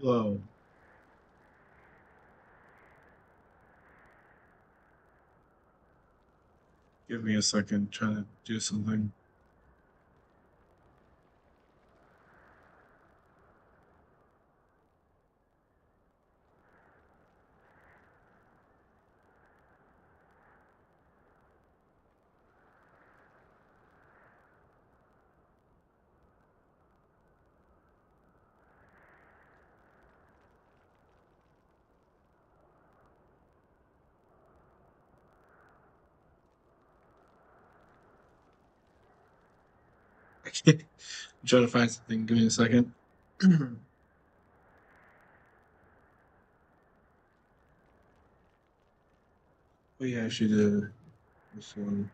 Whoa. Give me a second. Trying to do something. I'm trying to find something. Give me a second. Oh yeah, I should do this one.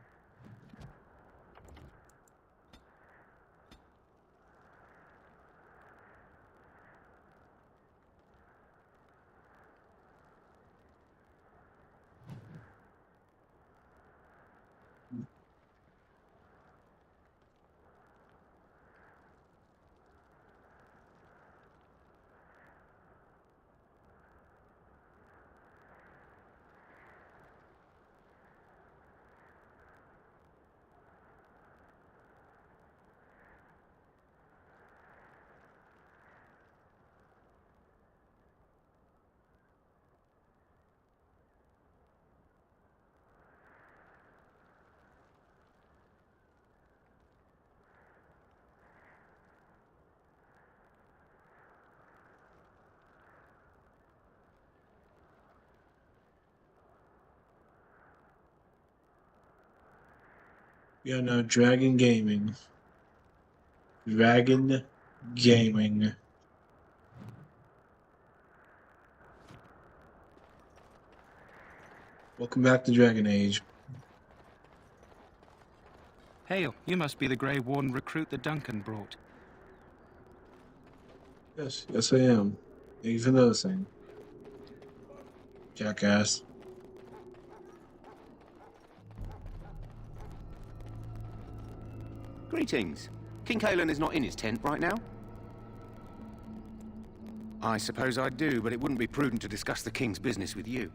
Yeah, no, Dragon Gaming. Dragon Gaming. Welcome back to Dragon Age. Hail, you must be the Grey Warden recruit that Duncan brought. Yes, I am. Thank you for noticing. Jackass. Greetings. King Kalen is not in his tent right now? I suppose I do, but it wouldn't be prudent to discuss the King's business with you.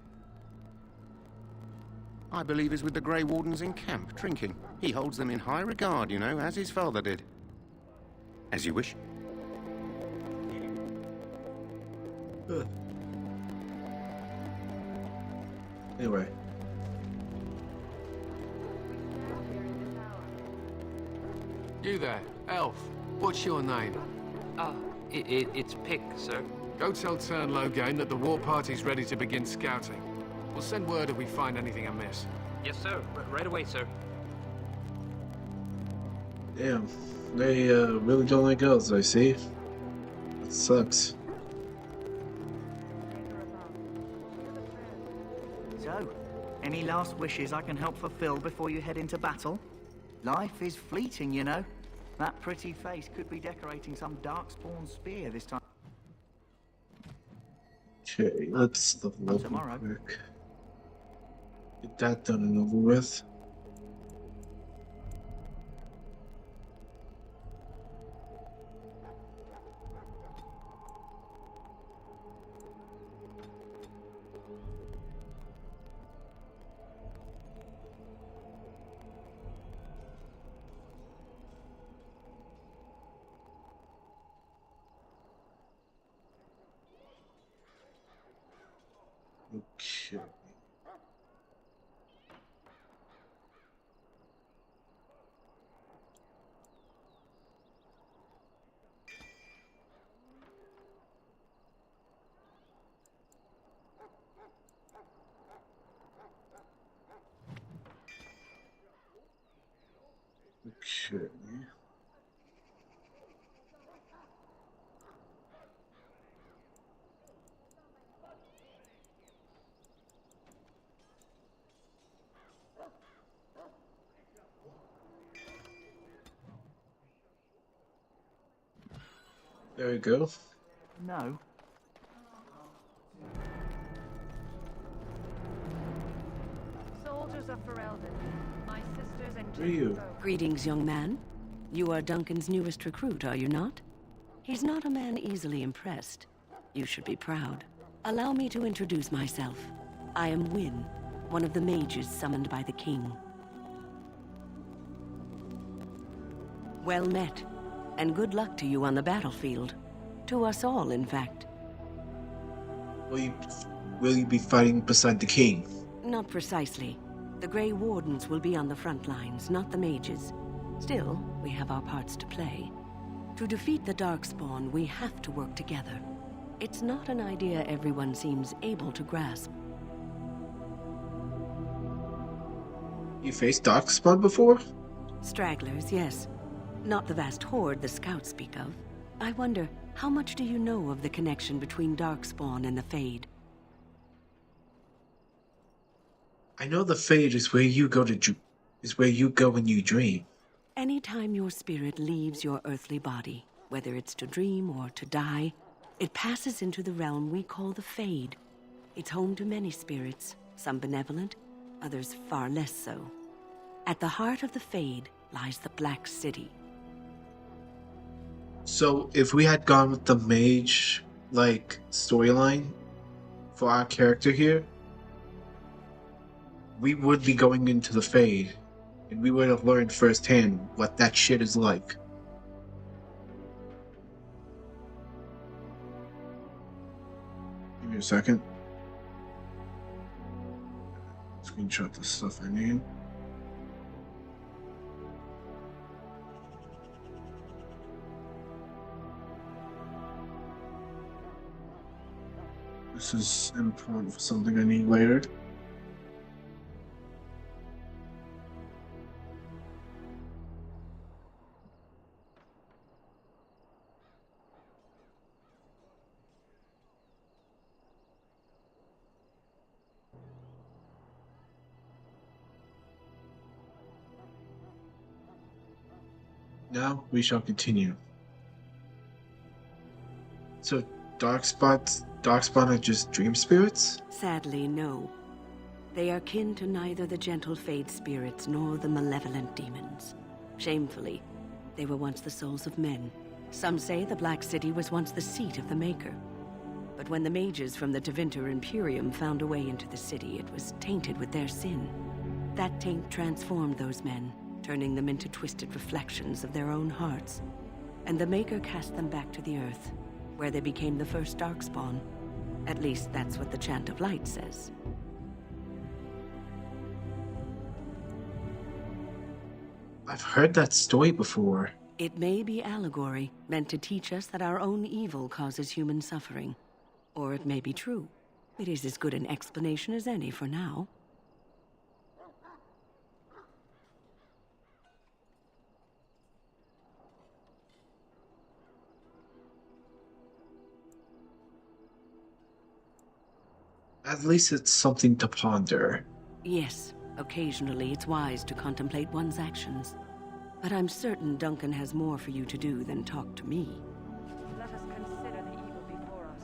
I believe he's with the Grey Wardens in camp, drinking. He holds them in high regard, you know, as his father did. As you wish. Anyway. You there, elf. What's your name? It's Pick, sir. Go tell Turn Logain that the war party's ready to begin scouting. We'll send word if we find anything amiss. Yes, sir. Right away, sir. Damn. They really don't like elves, I see. It sucks. So, any last wishes I can help fulfill before you head into battle? Life is fleeting, you know. That pretty face could be decorating some darkspawn spear this time. Okay, let's level up Tomorrow. real quick. Get that done and over with. Okay. Okay. There we go. No. Soldiers of Ferelden, my sisters and Who are you? Greetings, young man. You are Duncan's newest recruit, are you not? He's not a man easily impressed. You should be proud. Allow me to introduce myself. I am Wynne, one of the mages summoned by the king. Well met, and good luck to you on the battlefield. To us all, in fact. Will you be fighting beside the king? Not precisely. The Grey Wardens will be on the front lines, not the mages. Still, we have our parts to play. To defeat the Darkspawn, we have to work together. It's not an idea everyone seems able to grasp. You faced Darkspawn before? Stragglers, yes. Not the vast horde the scouts speak of. I wonder, how much do you know of the connection between Darkspawn and the Fade? I know the Fade is where you go when you dream. Anytime your spirit leaves your earthly body, whether it's to dream or to die, it passes into the realm we call the Fade. It's home to many spirits, some benevolent, others far less so. At the heart of the Fade lies the Black City. So if we had gone with the mage, storyline for our character here, we would be going into the Fade, and we would have learned firsthand what that shit is like. Give me a second. Screenshot the stuff I need. This is important for something I need later. Now we shall continue. So, Darkspawn are just dream spirits? Sadly, no. They are kin to neither the gentle Fade spirits nor the malevolent demons. Shamefully, they were once the souls of men. Some say the Black City was once the seat of the Maker. But when the mages from the Tevinter Imperium found a way into the city, it was tainted with their sin. That taint transformed those men, turning them into twisted reflections of their own hearts. And the Maker cast them back to the Earth, where they became the first Darkspawn. At least that's what the Chant of Light says. I've heard that story before. It may be allegory, meant to teach us that our own evil causes human suffering. Or it may be true. It is as good an explanation as any for now. At least it's something to ponder. Yes, occasionally it's wise to contemplate one's actions. But I'm certain Duncan has more for you to do than talk to me. Let us consider the evil before us.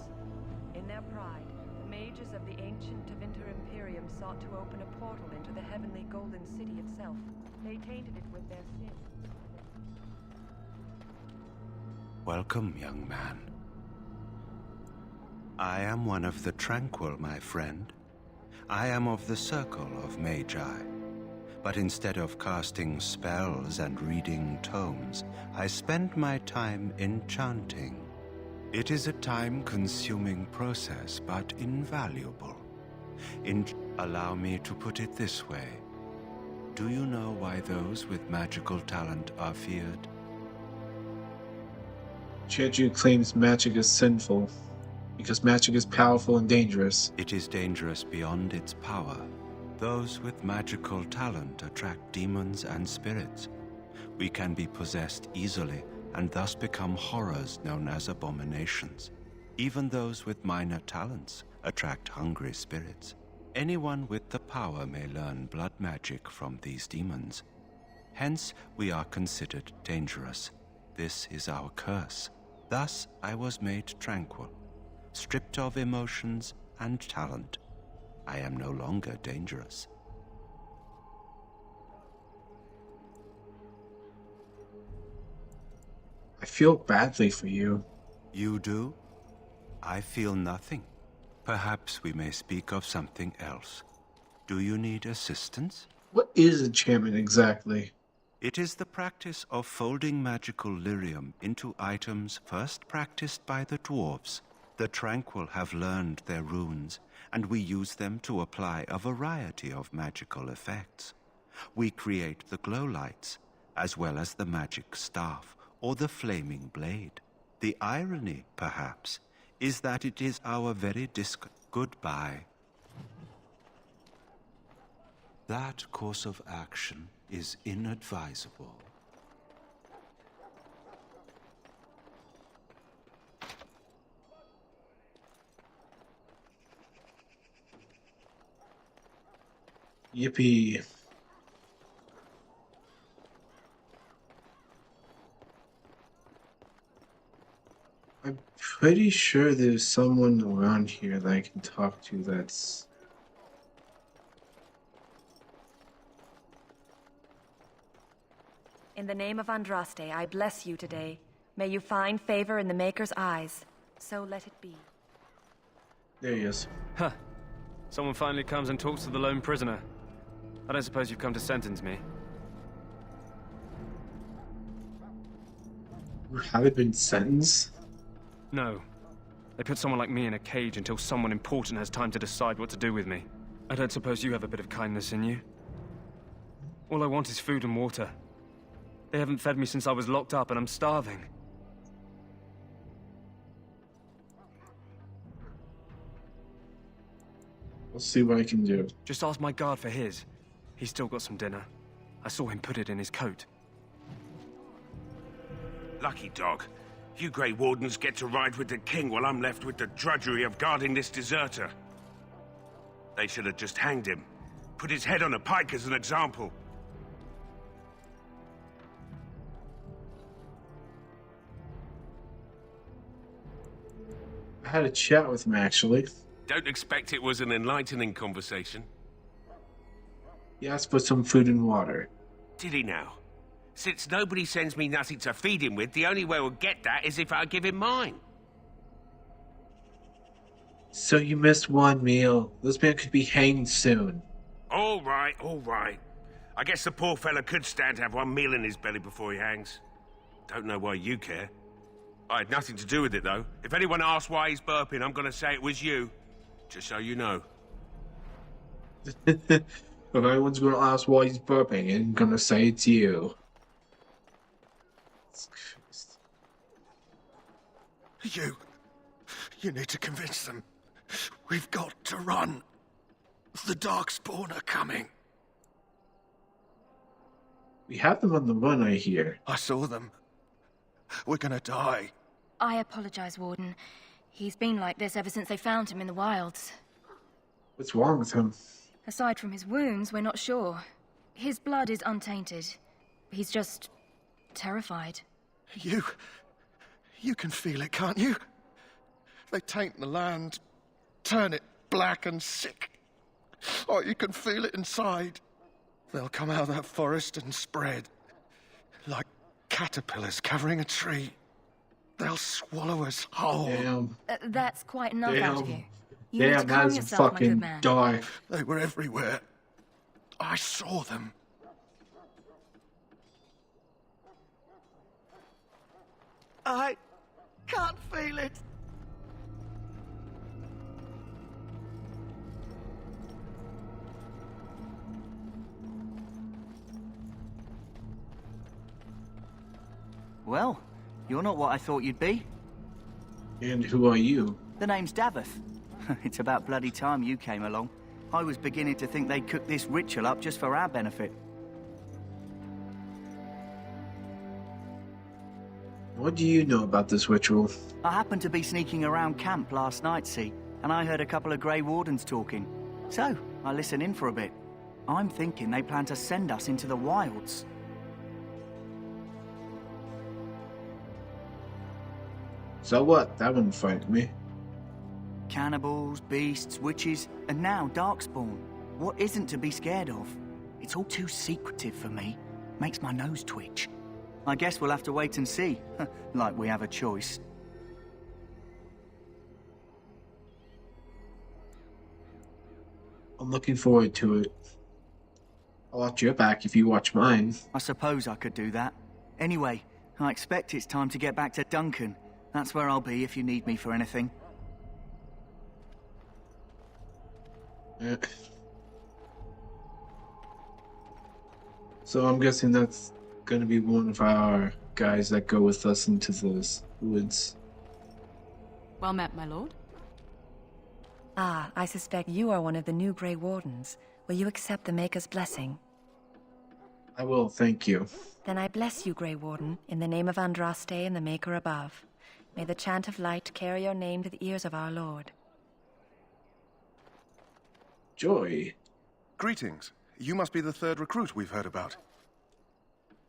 In their pride, the mages of the ancient Tevinter Imperium sought to open a portal into the heavenly Golden City itself. They tainted it with their sin. Welcome, young man. I am one of the Tranquil, my friend. I am of the Circle of Magi. But instead of casting spells and reading tomes, I spend my time enchanting. It is a time-consuming process, but invaluable. Allow me to put it this way. Do you know why those with magical talent are feared? Jeju claims magic is sinful, because magic is powerful and dangerous. It is dangerous beyond its power. Those with magical talent attract demons and spirits. We can be possessed easily and thus become horrors known as abominations. Even those with minor talents attract hungry spirits. Anyone with the power may learn blood magic from these demons. Hence, we are considered dangerous. This is our curse. Thus, I was made tranquil, stripped of emotions and talent. I am no longer dangerous. I feel badly for you. You do? I feel nothing. Perhaps we may speak of something else. Do you need assistance? What is enchantment exactly? It is the practice of folding magical lyrium into items first practiced by the dwarves. The Tranquil have learned their runes, and we use them to apply a variety of magical effects. We create the glow lights, as well as the magic staff or the flaming blade. The irony, perhaps, is that it is our very goodbye. That course of action is inadvisable. Yippee. I'm pretty sure there's someone around here that I can talk to that's... In the name of Andraste, I bless you today. May you find favor in the Maker's eyes. So let it be. There he is. Huh. Someone finally comes and talks to the lone prisoner. I don't suppose you've come to sentence me. Have I been sentenced? No. They put someone like me in a cage until someone important has time to decide what to do with me. I don't suppose you have a bit of kindness in you? All I want is food and water. They haven't fed me since I was locked up and I'm starving. I'll see what I can do. Just ask my guard for his. He's still got some dinner. I saw him put it in his coat. Lucky dog. You Grey Wardens get to ride with the king while I'm left with the drudgery of guarding this deserter. They should have just hanged him. Put his head on a pike as an example. I had a chat with him, actually. Don't expect it was an enlightening conversation. He asked for some food and water. Did he now? Since nobody sends me nothing to feed him with, the only way we'll get that is if I give him mine. So you missed one meal. This man could be hanged soon. All right, all right. I guess the poor fella could stand to have one meal in his belly before he hangs. Don't know why you care. I had nothing to do with it, though. If anyone asks why he's burping, I'm gonna say it was you. Just so you know. If anyone's gonna ask why he's burping, I'm gonna say it's you. You need to convince them. We've got to run. The Darkspawn are coming. We have them on the run, I hear. I saw them. We're gonna die. I apologize, Warden. He's been like this ever since they found him in the wilds. What's wrong with him? Aside from his wounds, we're not sure. His blood is untainted. He's just terrified. You can feel it, can't you? They taint the land, turn it black and sick. Oh, you can feel it inside. They'll come out of that forest and spread. Like caterpillars covering a tree. They'll swallow us whole. Damn. That's quite enough out of you. You need Damn, to calm that's yourself, my good fucking man. dark. They were everywhere. I saw them. I can't feel it. Well, you're not what I thought you'd be. And who are you? The name's Daveth. It's about bloody time you came along. I was beginning to think they'd cook this ritual up just for our benefit. What do you know about this ritual? I happened to be sneaking around camp last night, see, and I heard a couple of Grey Wardens talking. So, I listened in for a bit. I'm thinking they plan to send us into the wilds. So what? That wouldn't frighten me. Cannibals, beasts, witches, and now Darkspawn. What isn't to be scared of? It's all too secretive for me. Makes my nose twitch. I guess we'll have to wait and see. Like we have a choice. I'm looking forward to it. I'll watch your back if you watch mine. I suppose I could do that. Anyway, I expect it's time to get back to Duncan. That's where I'll be if you need me for anything. Yeah. So I'm guessing that's gonna be one of our guys that go with us into the woods. Well met, my lord. Ah, I suspect you are one of the new Grey Wardens. Will you accept the Maker's blessing? I will, thank you. Then I bless you, Grey Warden, in the name of Andraste and the Maker above. May the chant of light carry your name to the ears of our Lord. Joy. Greetings. You must be the third recruit we've heard about.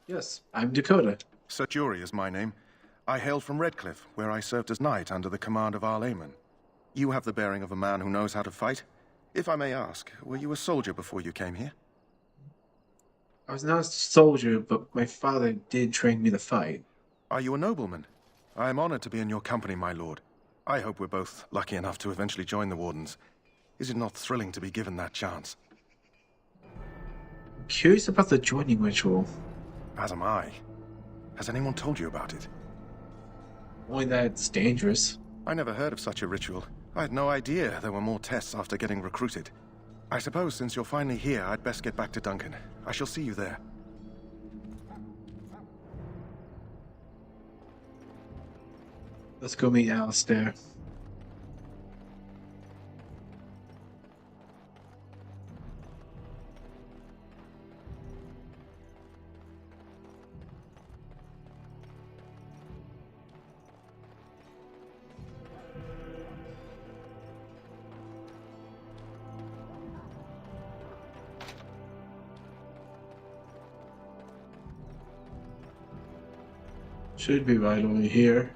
Yes, I'm Dakota. Sir Jury is my name. I hail from Redcliffe, where I served as knight under the command of Arl Aemon. You have the bearing of a man who knows how to fight. If I may ask, were you a soldier before you came here? I was not a soldier, but my father did train me to fight. Are you a nobleman? I am honored to be in your company, my lord. I hope we're both lucky enough to eventually join the Wardens. Is it not thrilling to be given that chance? I'm curious about the joining ritual. As am I. Has anyone told you about it? Only that it's dangerous. I never heard of such a ritual. I had no idea there were more tests after getting recruited. I suppose since you're finally here, I'd best get back to Duncan. I shall see you there. Let's go meet Alistair. Should be right over here.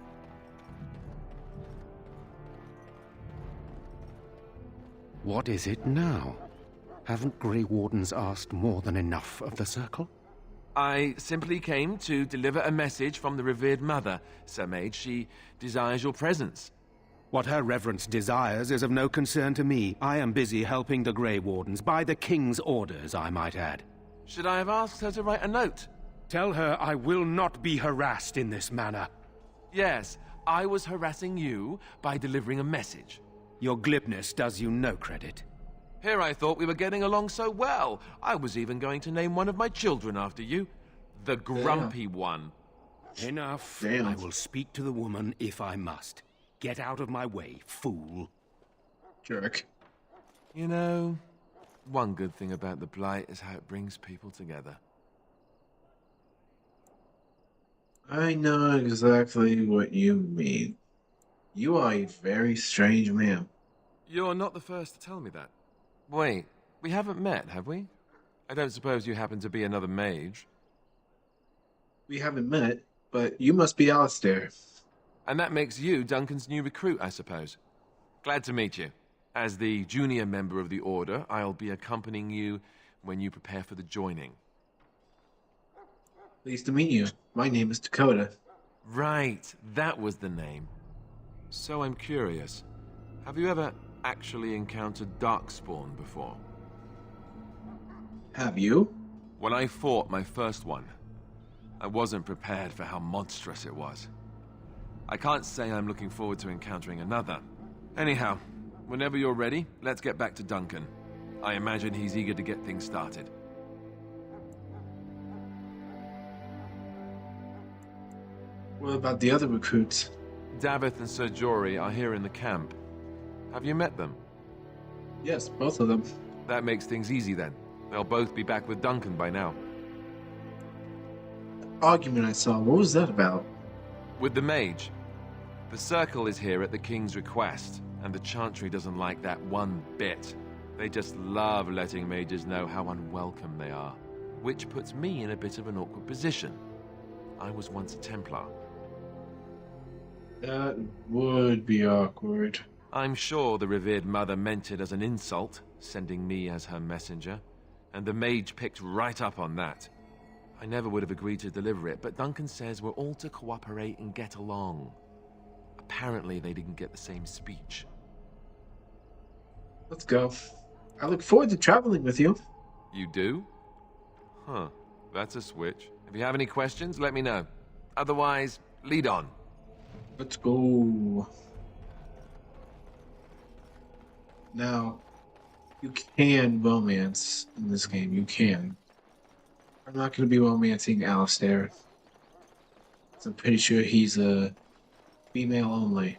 What is it now? Haven't Grey Wardens asked more than enough of the Circle? I simply came to deliver a message from the revered mother, Sir Mage. She desires your presence. What her reverence desires is of no concern to me. I am busy helping the Grey Wardens, by the King's orders, I might add. Should I have asked her to write a note? Tell her I will not be harassed in this manner. Yes, I was harassing you by delivering a message. Your glibness does you no credit. Here I thought we were getting along so well. I was even going to name one of my children after you. The Grumpy One. Enough. Damn. I will speak to the woman if I must. Get out of my way, fool. Jerk. You know, one good thing about the Blight is how it brings people together. I know exactly what you mean. You are a very strange man. You're not the first to tell me that. Wait, we haven't met, have we? I don't suppose you happen to be another mage. We haven't met, but you must be Alistair. And that makes you Duncan's new recruit, I suppose. Glad to meet you. As the junior member of the Order, I'll be accompanying you when you prepare for the joining. Pleased to meet you. My name is Dakota. Right, that was the name. So I'm curious. Have you ever actually encountered Darkspawn before? Have you? When I fought my first one, I wasn't prepared for how monstrous it was. I can't say I'm looking forward to encountering another. Anyhow, whenever you're ready, let's get back to Duncan. I imagine he's eager to get things started. What about the other recruits? Davith and Sir Jory are here in the camp. Have you met them? Yes, both of them. That makes things easy then. They'll both be back with Duncan by now. Argument I saw, what was that about? With the mage. The Circle is here at the King's request, and the Chantry doesn't like that one bit. They just love letting mages know how unwelcome they are, which puts me in a bit of an awkward position. I was once a Templar. That would be awkward. I'm sure the revered mother meant it as an insult, sending me as her messenger, and the mage picked right up on that. I never would have agreed to deliver it, but Duncan says we're all to cooperate and get along. Apparently they didn't get the same speech. Let's go. I look forward to traveling with you. You do? Huh. That's a switch. If you have any questions, let me know. Otherwise, lead on. Let's go. Now, you can romance in this game. You can. I'm not going to be romancing Alistair. I'm pretty sure he's a female only.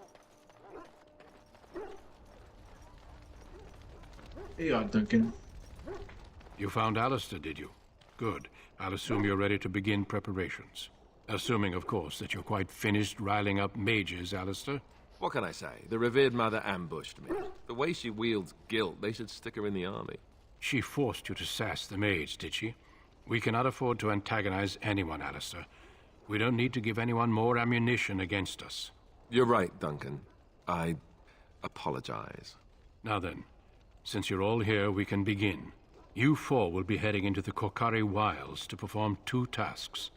Hey, Duncan. You found Alistair, did you? Good. I'll assume you're ready to begin preparations. Assuming, of course, that you're quite finished riling up mages, Alistair. What can I say? The revered mother ambushed me. The way she wields guilt, they should stick her in the army. She forced you to sass the mage, did she? We cannot afford to antagonize anyone, Alistair. We don't need to give anyone more ammunition against us. You're right, Duncan. I apologize. Now then, since you're all here, we can begin. You four will be heading into the Korcari Wilds to perform 2 tasks.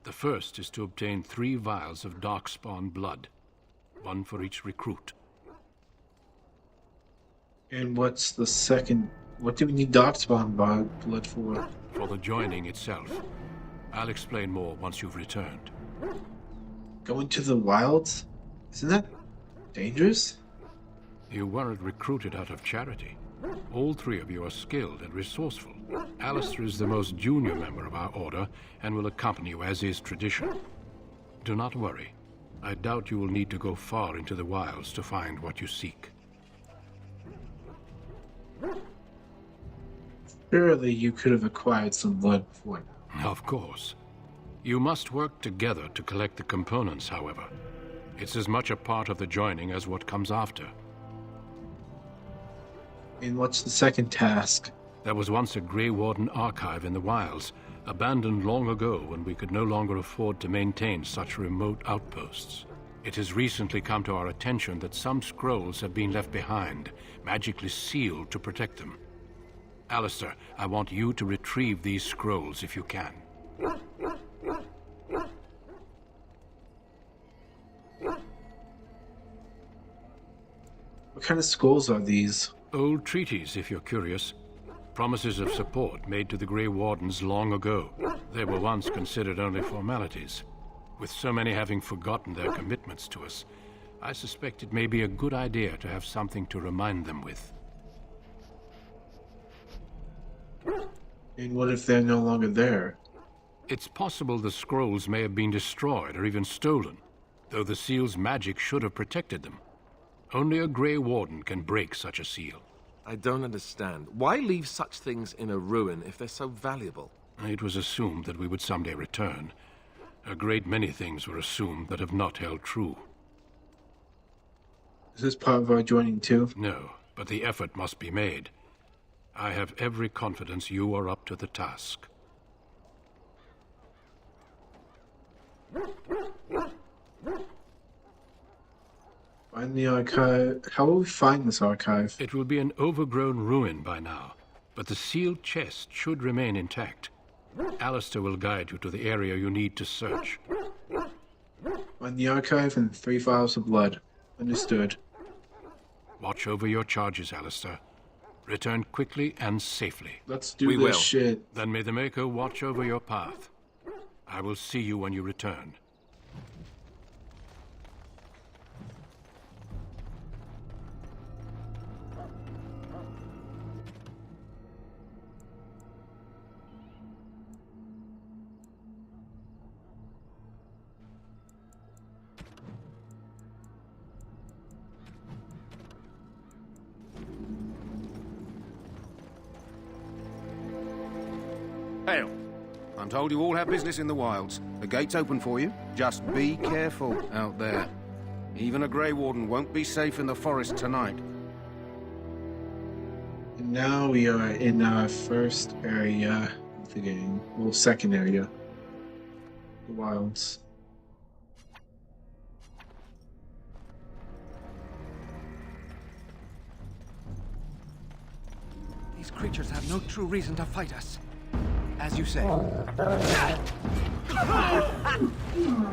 The first is to obtain 3 vials of Darkspawn blood, 1 for each recruit. And what's the second? What do we need Darkspawn blood for? For the joining itself. I'll explain more once you've returned. Going to the wilds? Isn't that dangerous? You weren't recruited out of charity. All 3 of you are skilled and resourceful. Alistair is the most junior member of our order and will accompany you as is tradition. Do not worry. I doubt you will need to go far into the wilds to find what you seek. Surely you could have acquired some blood before now. Of course. You must work together to collect the components, however. It's as much a part of the joining as what comes after. And what's the second task? There was once a Grey Warden archive in the wilds, abandoned long ago when we could no longer afford to maintain such remote outposts. It has recently come to our attention that some scrolls have been left behind, magically sealed to protect them. Alistair, I want you to retrieve these scrolls if you can. What kind of scrolls are these? Old treaties, if you're curious. Promises of support made to the Grey Wardens long ago. They were once considered only formalities. With so many having forgotten their commitments to us, I suspect it may be a good idea to have something to remind them with. And what if they're no longer there? It's possible the scrolls may have been destroyed or even stolen, though the seal's magic should have protected them. Only a Grey Warden can break such a seal. I don't understand. Why leave such things in a ruin if they're so valuable? It was assumed that we would someday return. A great many things were assumed that have not held true. Is this part of our joining too? No, but the effort must be made. I have every confidence you are up to the task. Find the archive. How will we find this archive? It will be an overgrown ruin by now, but the sealed chest should remain intact. Alistair will guide you to the area you need to search. Find the archive and 3 vials of blood. Understood. Watch over your charges, Alistair. Return quickly and safely. Let's do this shit. Then may the Maker watch over your path. I will see you when you return. Hail. I'm told you all have business in the wilds. The gate's open for you. Just be careful out there. Even a Grey Warden won't be safe in the forest tonight. And now we are in our first area of the game. Well, second area. The wilds. These creatures have no true reason to fight us. As you say.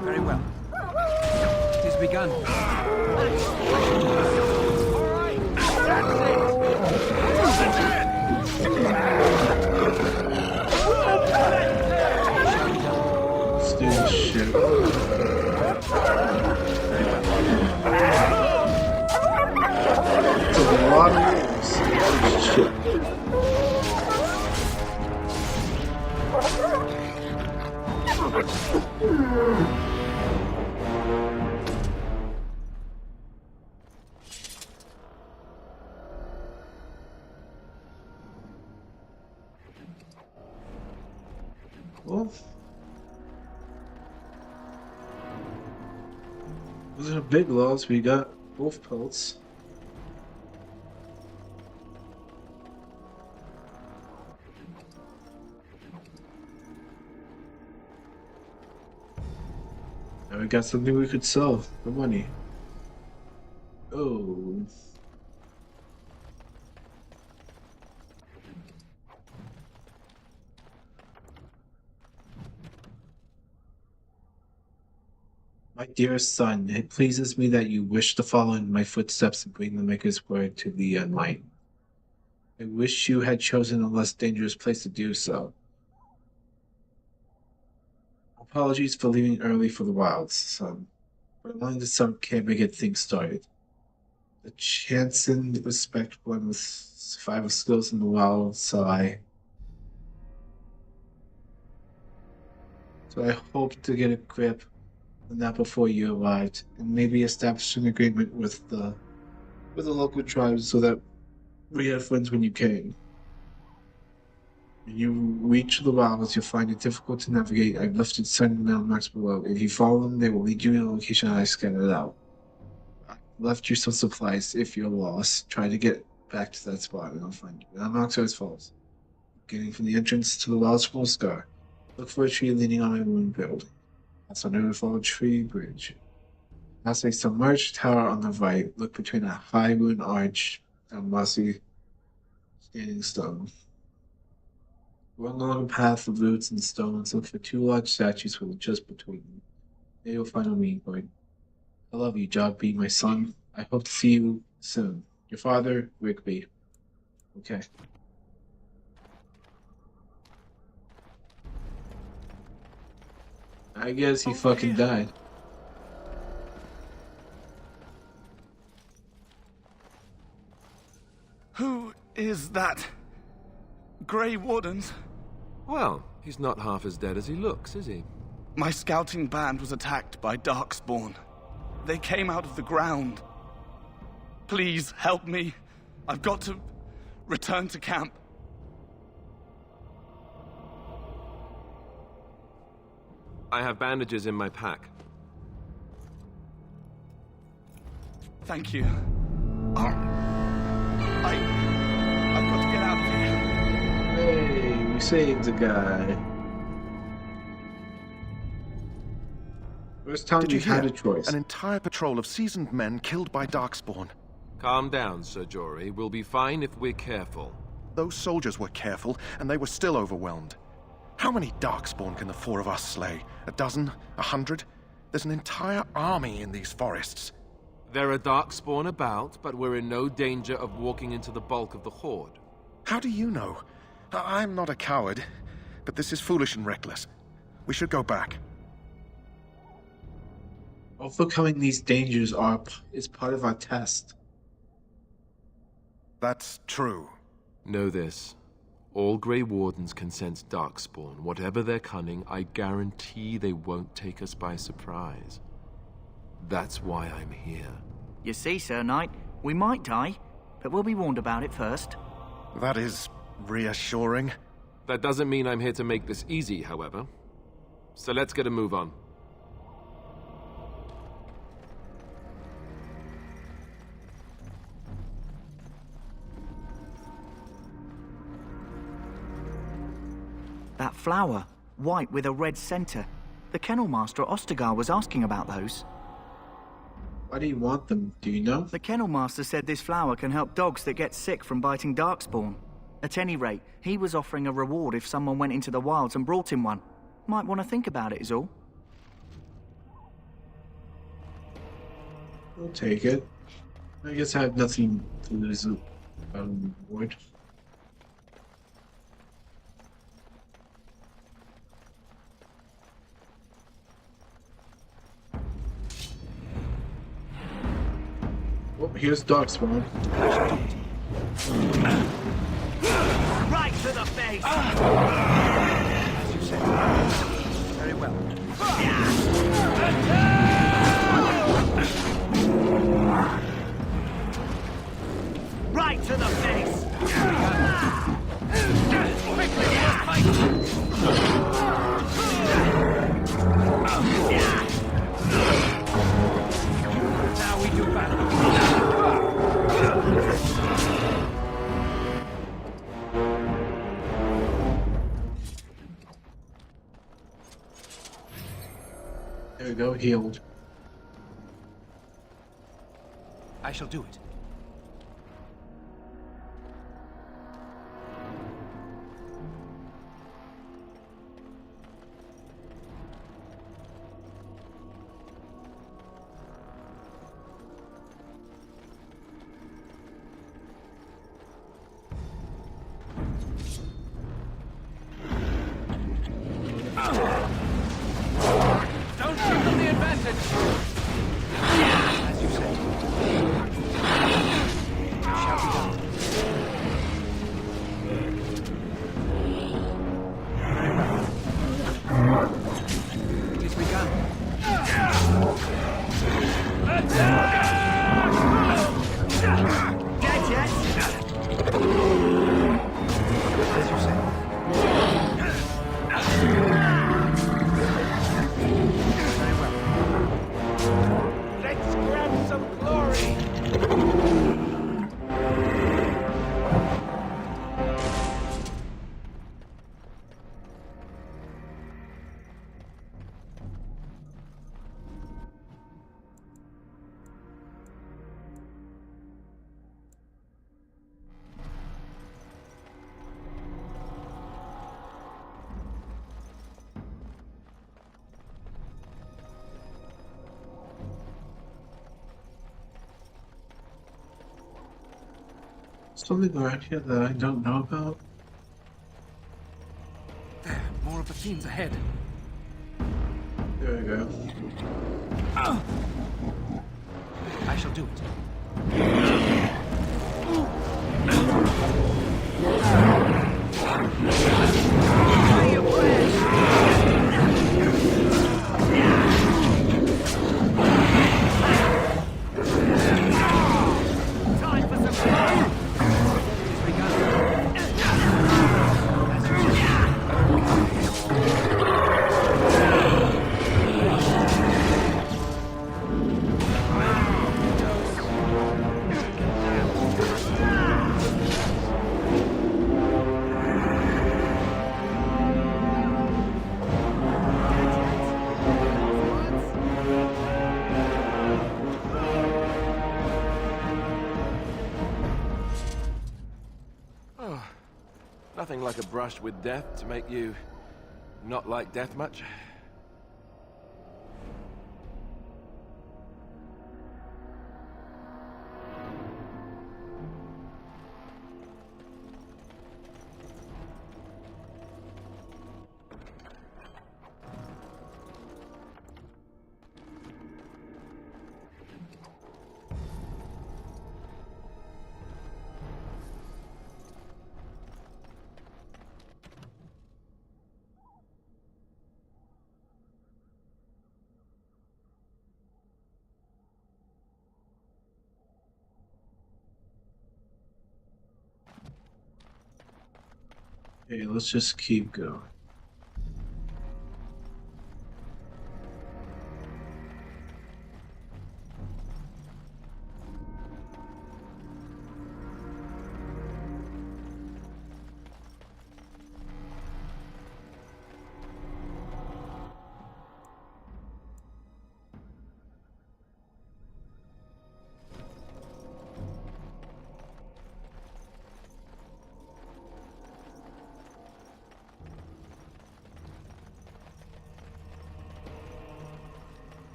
Very well. It has begun. All right. That's it. Let's do this shit. It's a lot of rules. Holy shit. Well, those are big laws. We got both pelts. Now we got something we could sell for money. Oh. My dearest son, it pleases me that you wish to follow in my footsteps and bring the Maker's word to the light. I wish you had chosen a less dangerous place to do so. Apologies for leaving early for the wilds, son, but I wanted to some camp and get things started. The chance and respect one with survival skills in the wild, so I hoped to get a grip on that before you arrived, and maybe establish an agreement with the local tribes so that we had friends when you came. When you reach the wilds, you'll find it difficult to navigate. I've lifted certain landmarks below. If you follow them, they will lead you to the location I scattered out. I left you some supplies if you're lost. Try to get back to that spot and I'll find you. The landmarks are as follows. Getting from the entrance to the wilds from Scar. Look for a tree leaning on a ruined building. That's under a fallen tree bridge. Past a submerged tower on the right. Look between a high ruined arch and mossy standing stone. Run along a path of roots and stones. Look for two large statues with just between them. There you'll find a meeting point. I love you, Jogby, my son. I hope to see you soon. Your father, Rigby. Okay. I guess he fucking died. Who is that? Grey Wardens? Well, he's not half as dead as he looks, is he? My scouting band was attacked by Darkspawn. They came out of the ground. Please help me. I've got to return to camp. I have bandages in my pack. Thank you. I've got to get out of here. Hey, we saved the guy. First time Did you we've had hear? a choice. An entire patrol of seasoned men killed by Darkspawn. Calm down, Sir Jory. We'll be fine if we're careful. Those soldiers were careful, and they were still overwhelmed. How many Darkspawn can the four of us slay? A dozen? 100? There's an entire army in these forests. There are Darkspawn about, but we're in no danger of walking into the bulk of the Horde. How do you know? I'm not a coward, but this is foolish and reckless. We should go back. Overcoming these dangers is part of our test. That's true. Know this. All Grey Wardens can sense Darkspawn. Whatever their cunning, I guarantee they won't take us by surprise. That's why I'm here. You see, Sir Knight, we might die, but we'll be warned about it first. That is reassuring. That doesn't mean I'm here to make this easy, however. So let's get a move on. That flower, white with a red center. The kennel master at Ostagar was asking about those. Why do you want them? Do you know? The kennel master said this flower can help dogs that get sick from biting Darkspawn. At any rate, he was offering a reward if someone went into the wilds and brought him one. Might want to think about it is all. I'll take it. I guess I have nothing to lose Wood. Oh, here's Darkspawn. Right to the face! As you said. Very well. Right to the face! Quickly, let's fight! Now we do battle. There we go, healed. I shall do it. Don't give them the advantage! As you say. It shall be done. It is begun. Dead yet? As you say. Very well. Let's grab some glory! Something around here that I don't know about. There, more of the fiends ahead. There we go. I shall do it. Time for some fun! Oh, nothing like a brush with death to make you not like death much. Okay, let's just keep going.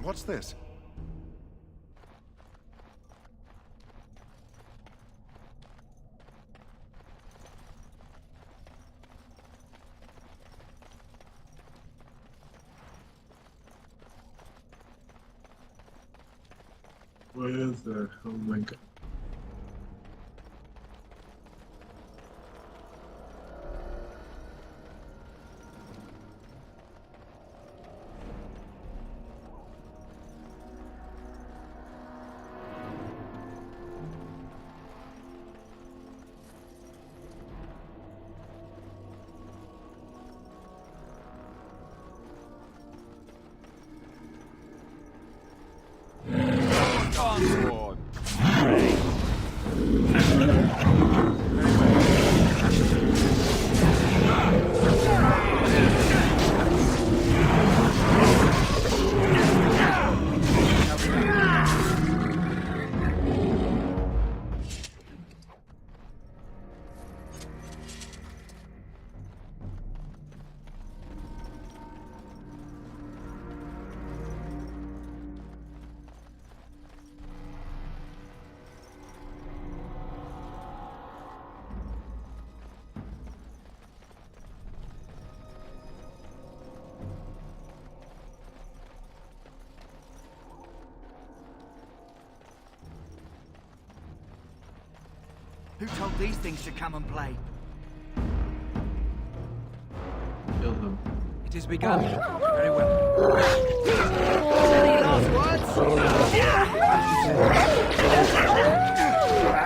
What's this? What is that? Oh my god. Who told these things to come and play? Kill them. It has begun. Very well. Any last words?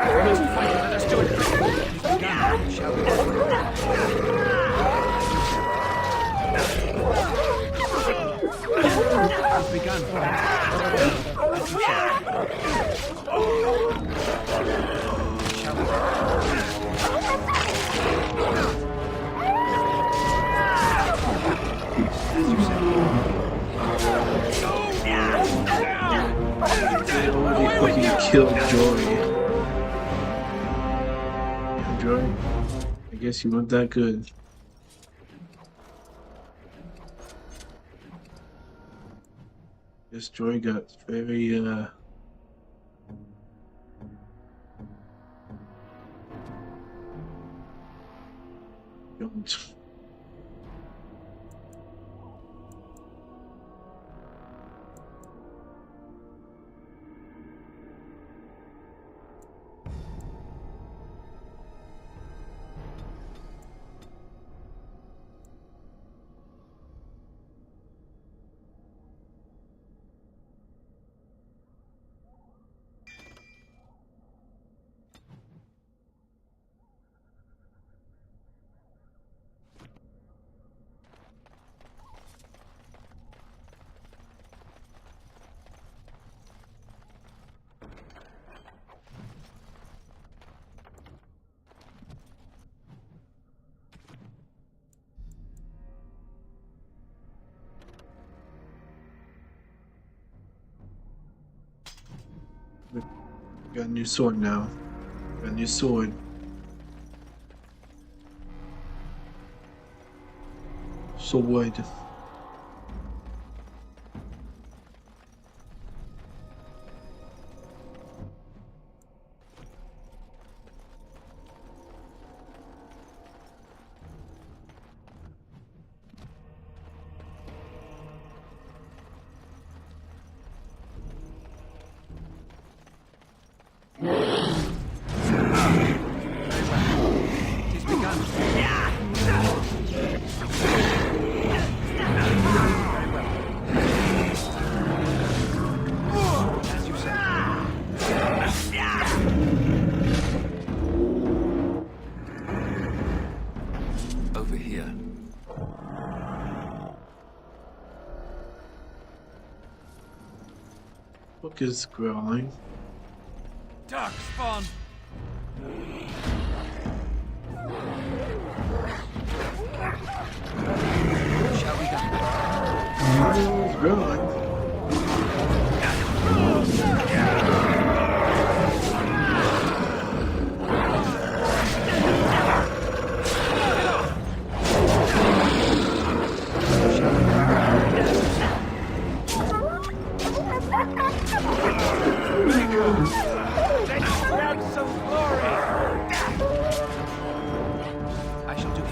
We must fight. Let us do it. It has begun. Shall we? It has begun. As you say. Shall we? As you say. They already fucking killed Joy. Yeah, Joy. I guess you weren't that good. This Joy got very don't. Got a new sword now. Got a new sword. Sword. Over here. Book is growling. Dark spawn. Shall we go? It's growling. I shall do it.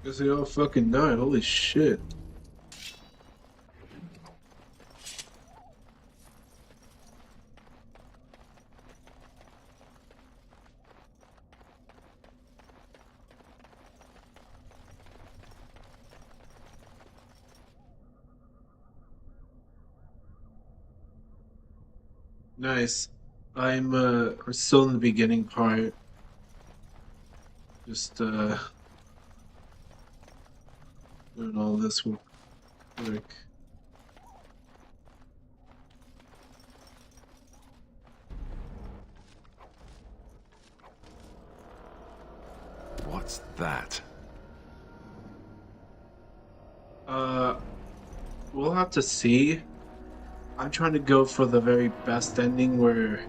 Guess they all fucking died. Holy shit. Nice. I'm still in the beginning part. Just doing all this work. What's that? We'll have to see. I'm trying to go for the very best ending where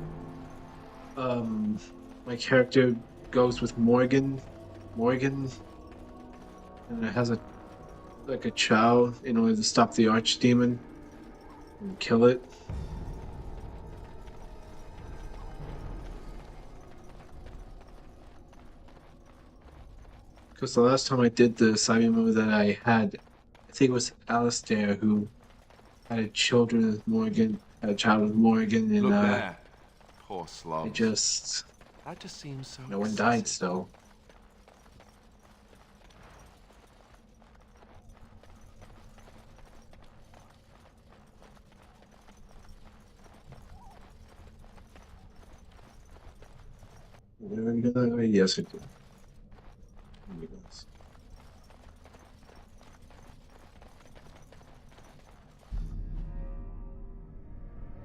my character goes with Morgan, and it has a like a chow in order to stop the archdemon and kill it. Because the last time I did this, I remember that I think it was Alistair who had a children with Morgan, had a child with Morgan, and Look there. Poor slobs. That just seems so no one excessive. died still. Yes, it did.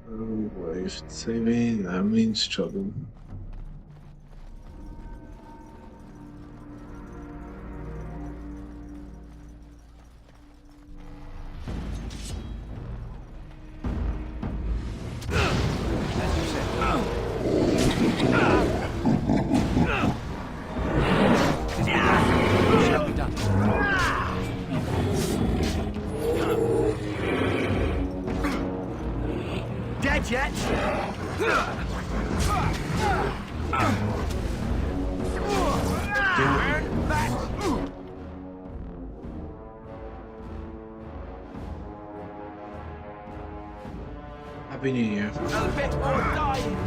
Oh boy, if it's saving, that means trouble. Dead yet? Happy New Year. A bit more dying,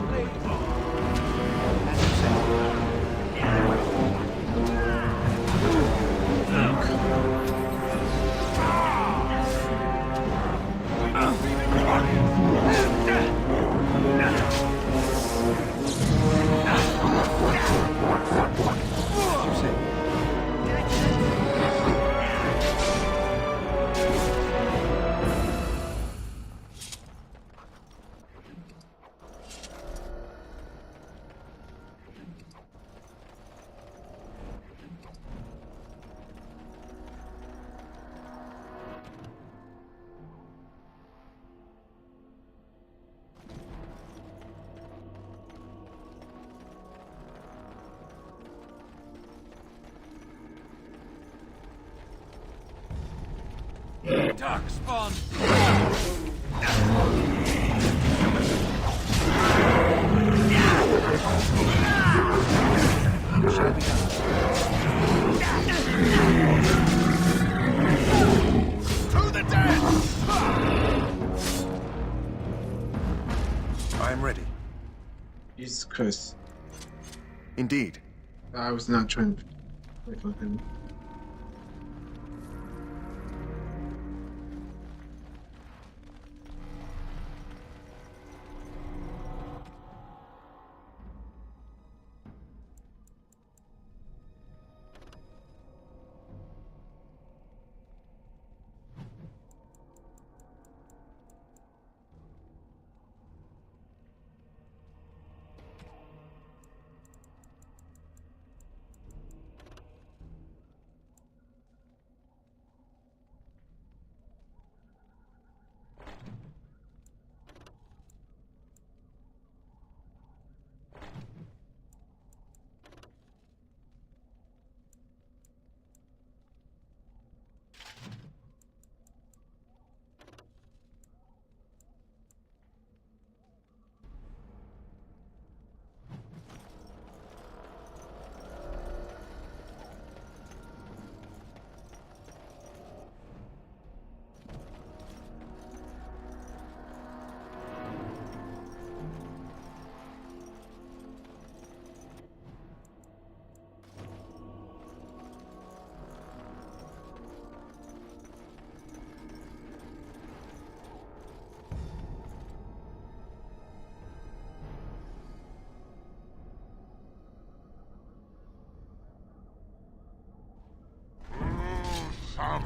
Dark spawn! To the dead! I'm ready. Jesus Christ. Indeed. I was not trying to click on him.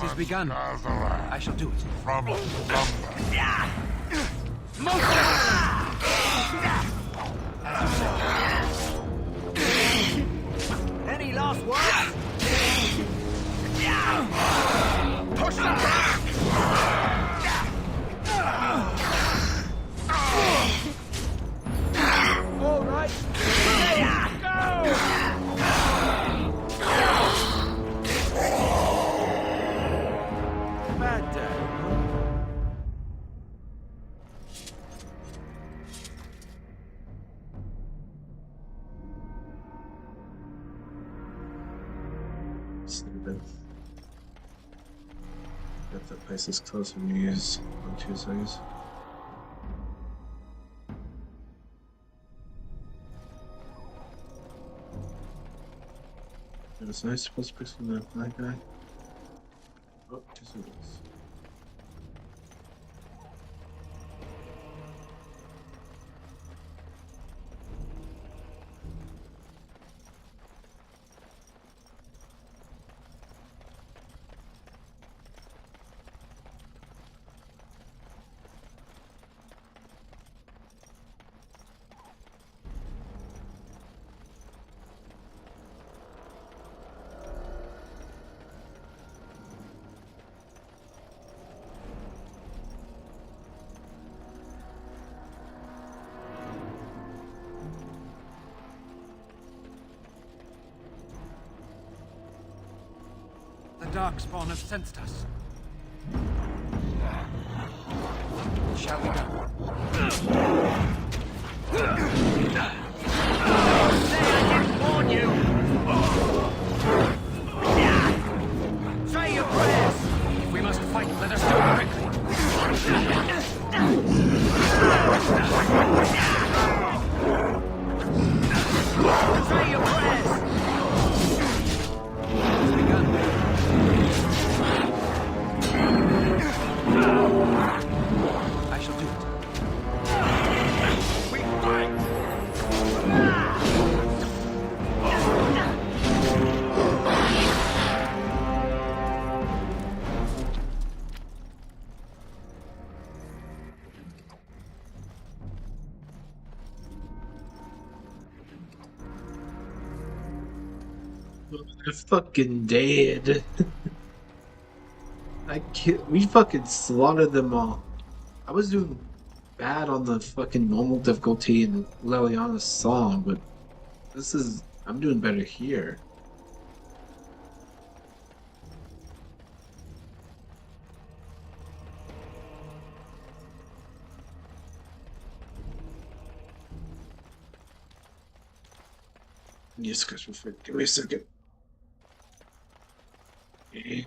It has begun. I shall do it. From Any last words? Push them back! All right. Bad day. Got the places close to use on Tuesdays. Was I supposed to pick from that guy? Oh, Tuesdays. The Darkspawn have sensed us. Shall we go? Warn you! Say your prayers! If we must fight, let us do it quickly. Say your prayers! It's begun. I shall do it. We fight! They're fucking dead. We fucking slaughtered them all. I was doing bad on the fucking normal difficulty in Leliana's song, but I'm doing better here. Yes, guys, give me a second. Okay.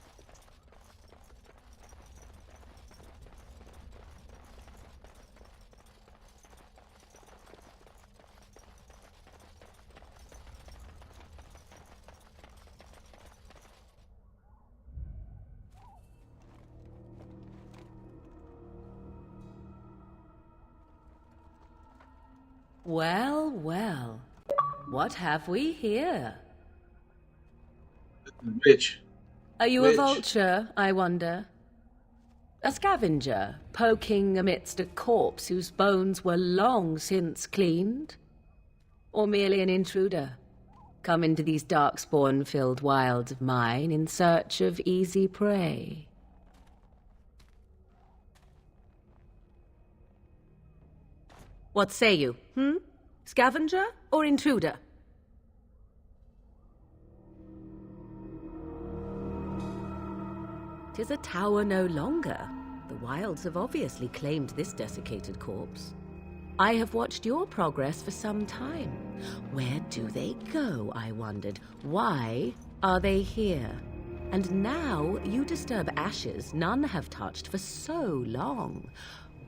Well, well. What have we here? Witch. Are you Witch. a vulture, I wonder? A scavenger, poking amidst a corpse whose bones were long since cleaned? Or merely an intruder, come into these darkspawn-filled wilds of mine in search of easy prey? What say you, Scavenger or intruder? 'Tis a tower no longer. The wilds have obviously claimed this desiccated corpse. I have watched your progress for some time. Where do they go, I wondered? Why are they here? And now you disturb ashes none have touched for so long.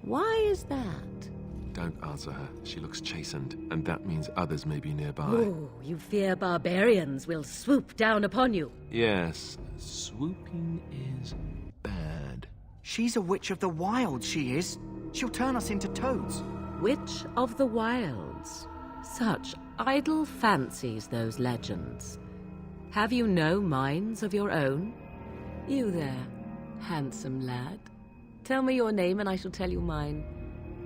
Why is that? Don't answer her. She looks chastened, and that means others may be nearby. Oh, you fear barbarians will swoop down upon you. Yes, swooping is bad. She's a witch of the wild, she is. She'll turn us into toads. Witch of the Wilds. Such idle fancies, those legends. Have you no minds of your own? You there, handsome lad. Tell me your name and I shall tell you mine.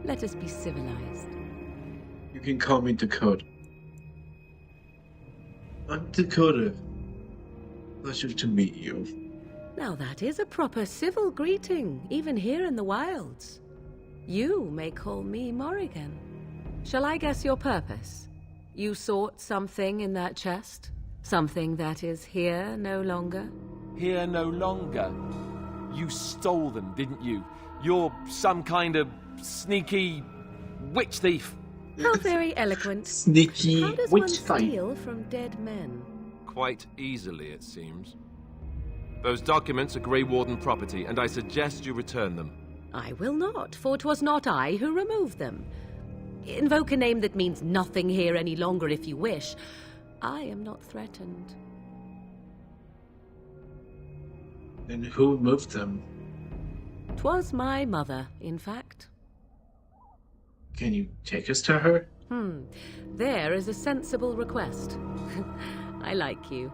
Let us be civilized. You can call me Dakota. I'm Dakota. Pleasure to meet you. Now that is a proper civil greeting, even here in the wilds. You may call me Morrigan. Shall I guess your purpose? You sought something in that chest? Something that is here no longer? Here no longer. You stole them, didn't you? You're some kind of sneaky witch thief. How very eloquent. Sneaky How does witch one thief. steal from dead men? Quite easily, it seems. Those documents are Grey Warden property, and I suggest you return them. I will not, for 'twas not I who removed them. Invoke a name that means nothing here any longer if you wish. I am not threatened. Then who moved them? 'Twas my mother, in fact. Can you take us to her? There is a sensible request. I like you.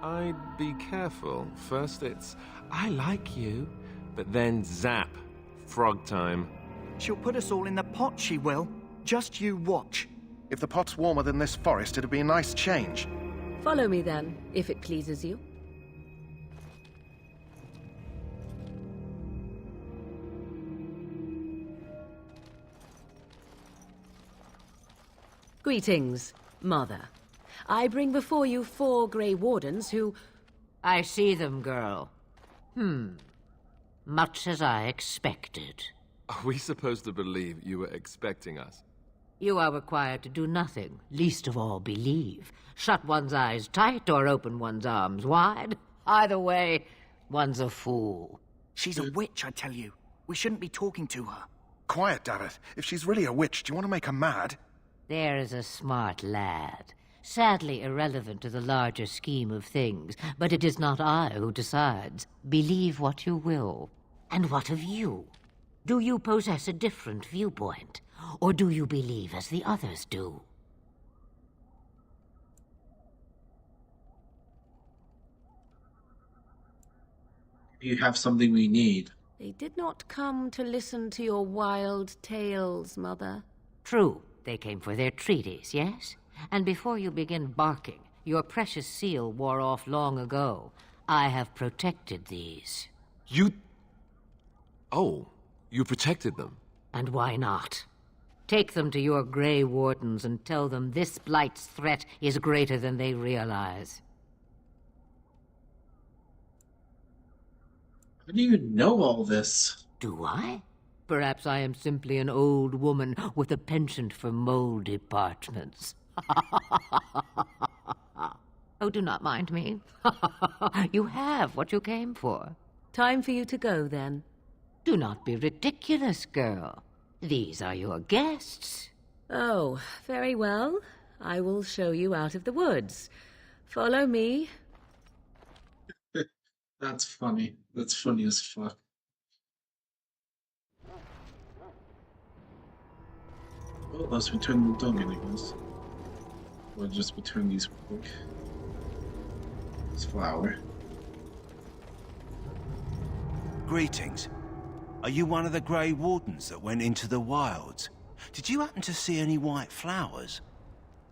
I'd be careful. First it's, I like you, but then zap. Frog time. She'll put us all in the pot, she will. Just you watch. If the pot's warmer than this forest, it'd be a nice change. Follow me then, if it pleases you. Greetings, Mother. I bring before you 4 Grey Wardens who... I see them, girl. Much as I expected. Are we supposed to believe you were expecting us? You are required to do nothing, least of all believe. Shut one's eyes tight or open one's arms wide. Either way, one's a fool. She's a witch, I tell you. We shouldn't be talking to her. Quiet, damn it. If she's really a witch, do you want to make her mad? There is a smart lad. Sadly irrelevant to the larger scheme of things, but it is not I who decides. Believe what you will. And what of you? Do you possess a different viewpoint? Or do you believe as the others do? You have something we need. They did not come to listen to your wild tales, Mother. True. They came for their treaties, yes? And before you begin barking, your precious seal wore off long ago. I have protected these. You... Oh, you protected them? And why not? Take them to your Grey Wardens and tell them this Blight's threat is greater than they realize. How do you know all this? Do I? Perhaps I am simply an old woman with a penchant for moldy parchments. Oh, do not mind me. You have what you came for. Time for you to go, then. Do not be ridiculous, girl. These are your guests. Oh, very well. I will show you out of the woods. Follow me. That's funny. That's funny as fuck. Well, let's return the dung anyways. We'll just return these quick. This flower. Greetings. Are you one of the Grey Wardens that went into the wilds? Did you happen to see any white flowers?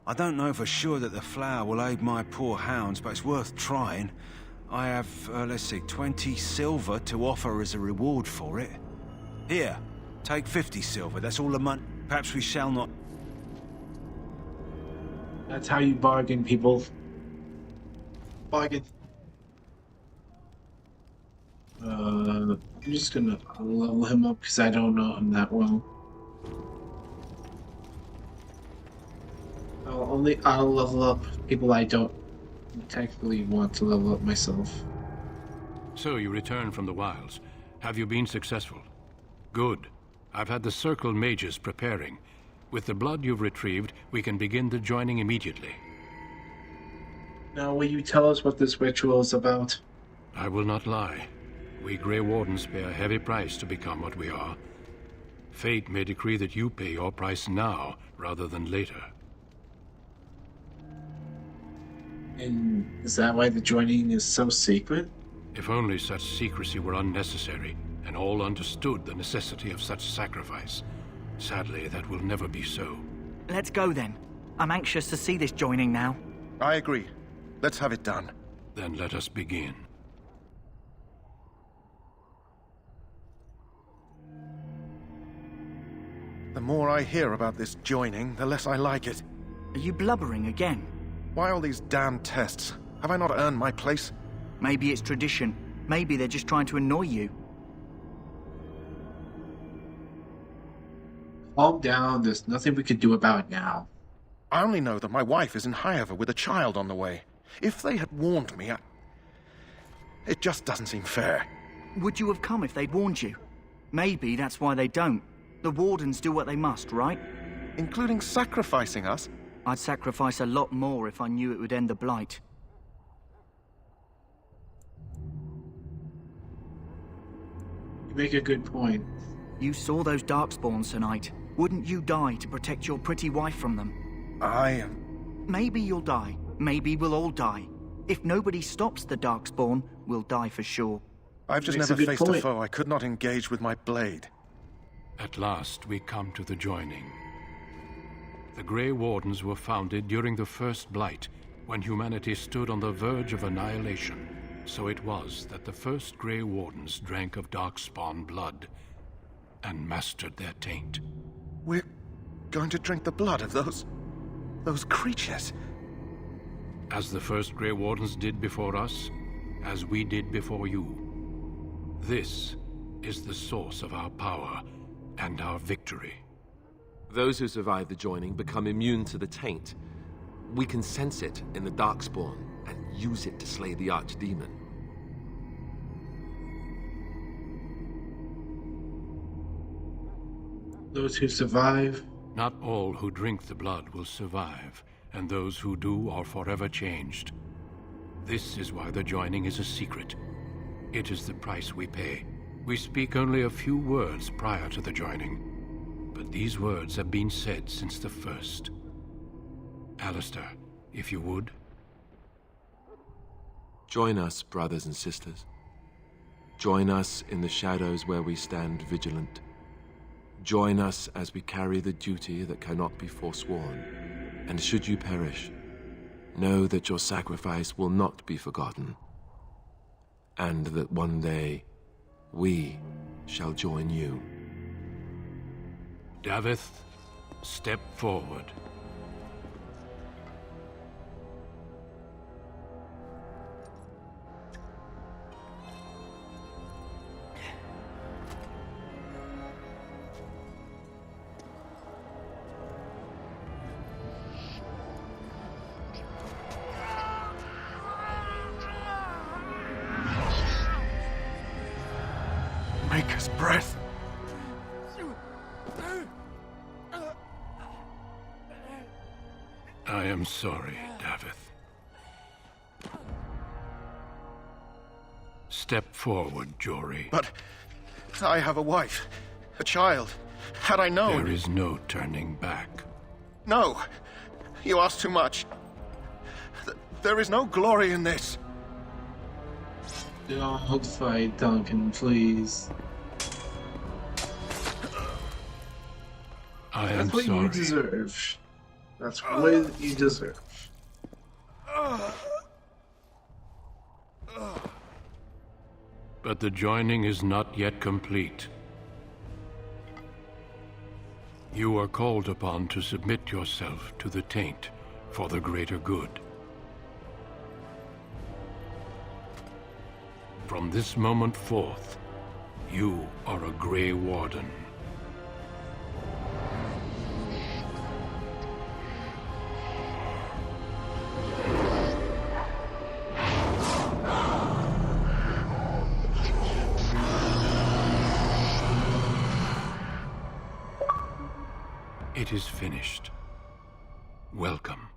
I don't know for sure that the flower will aid my poor hounds, but it's worth trying. I have, let's see, 20 silver to offer as a reward for it. Here, take 50 silver, that's all the money. Perhaps we shall not... That's how you bargain, people. Bargain. I'm just gonna level him up because I don't know him that well. I'll level up people I don't technically want to level up myself. So you return from the wilds. Have you been successful? Good. I've had the Circle mages preparing. With the blood you've retrieved, we can begin the joining immediately. Now, will you tell us what this ritual is about? I will not lie. We Grey Wardens pay a heavy price to become what we are. Fate may decree that you pay your price now, rather than later. And is that why the joining is so secret? If only such secrecy were unnecessary, and all understood the necessity of such sacrifice. Sadly, that will never be so. Let's go then. I'm anxious to see this joining now. I agree. Let's have it done. Then let us begin. The more I hear about this joining, the less I like it. Are you blubbering again? Why all these damn tests? Have I not earned my place? Maybe it's tradition. Maybe they're just trying to annoy you. Calm down. There's nothing we can do about it now. I only know that my wife is in Highover with a child on the way. If they had warned me, it just doesn't seem fair. Would you have come if they'd warned you? Maybe that's why they don't. The Wardens do what they must, right? Including sacrificing us? I'd sacrifice a lot more if I knew it would end the Blight. You make a good point. You saw those Darkspawns tonight. Wouldn't you die to protect your pretty wife from them? Maybe you'll die. Maybe we'll all die. If nobody stops the Darkspawn, we'll die for sure. I've just never faced a foe I could not engage with my blade. At last, we come to the joining. The Grey Wardens were founded during the First Blight, when humanity stood on the verge of annihilation. So it was that the first Grey Wardens drank of Darkspawn blood and mastered their taint. We're going to drink the blood of those creatures? As the first Grey Wardens did before us, as we did before you. This is the source of our power and our victory. Those who survive the joining become immune to the taint. We can sense it in the Darkspawn and use it to slay the Archdemon. Those who survive? Not all who drink the blood will survive, and those who do are forever changed. This is why the joining is a secret. It is the price we pay. We speak only a few words prior to the joining, but these words have been said since the first. Alistair, if you would. Join us, brothers and sisters. Join us in the shadows where we stand vigilant. Join us as we carry the duty that cannot be forsworn. And should you perish, know that your sacrifice will not be forgotten. And that one day, we shall join you. Davith, step forward. Maker's breath. I am sorry, Davith. Step forward, Jory. But I have a wife, a child. Had I known... There is no turning back. No! You ask too much. There is no glory in this. Don't fight, Duncan, please. I am That's what sorry. you deserve. That's what you deserve. But the joining is not yet complete. You are called upon to submit yourself to the taint for the greater good. From this moment forth, you are a Grey Warden. It is finished. Welcome.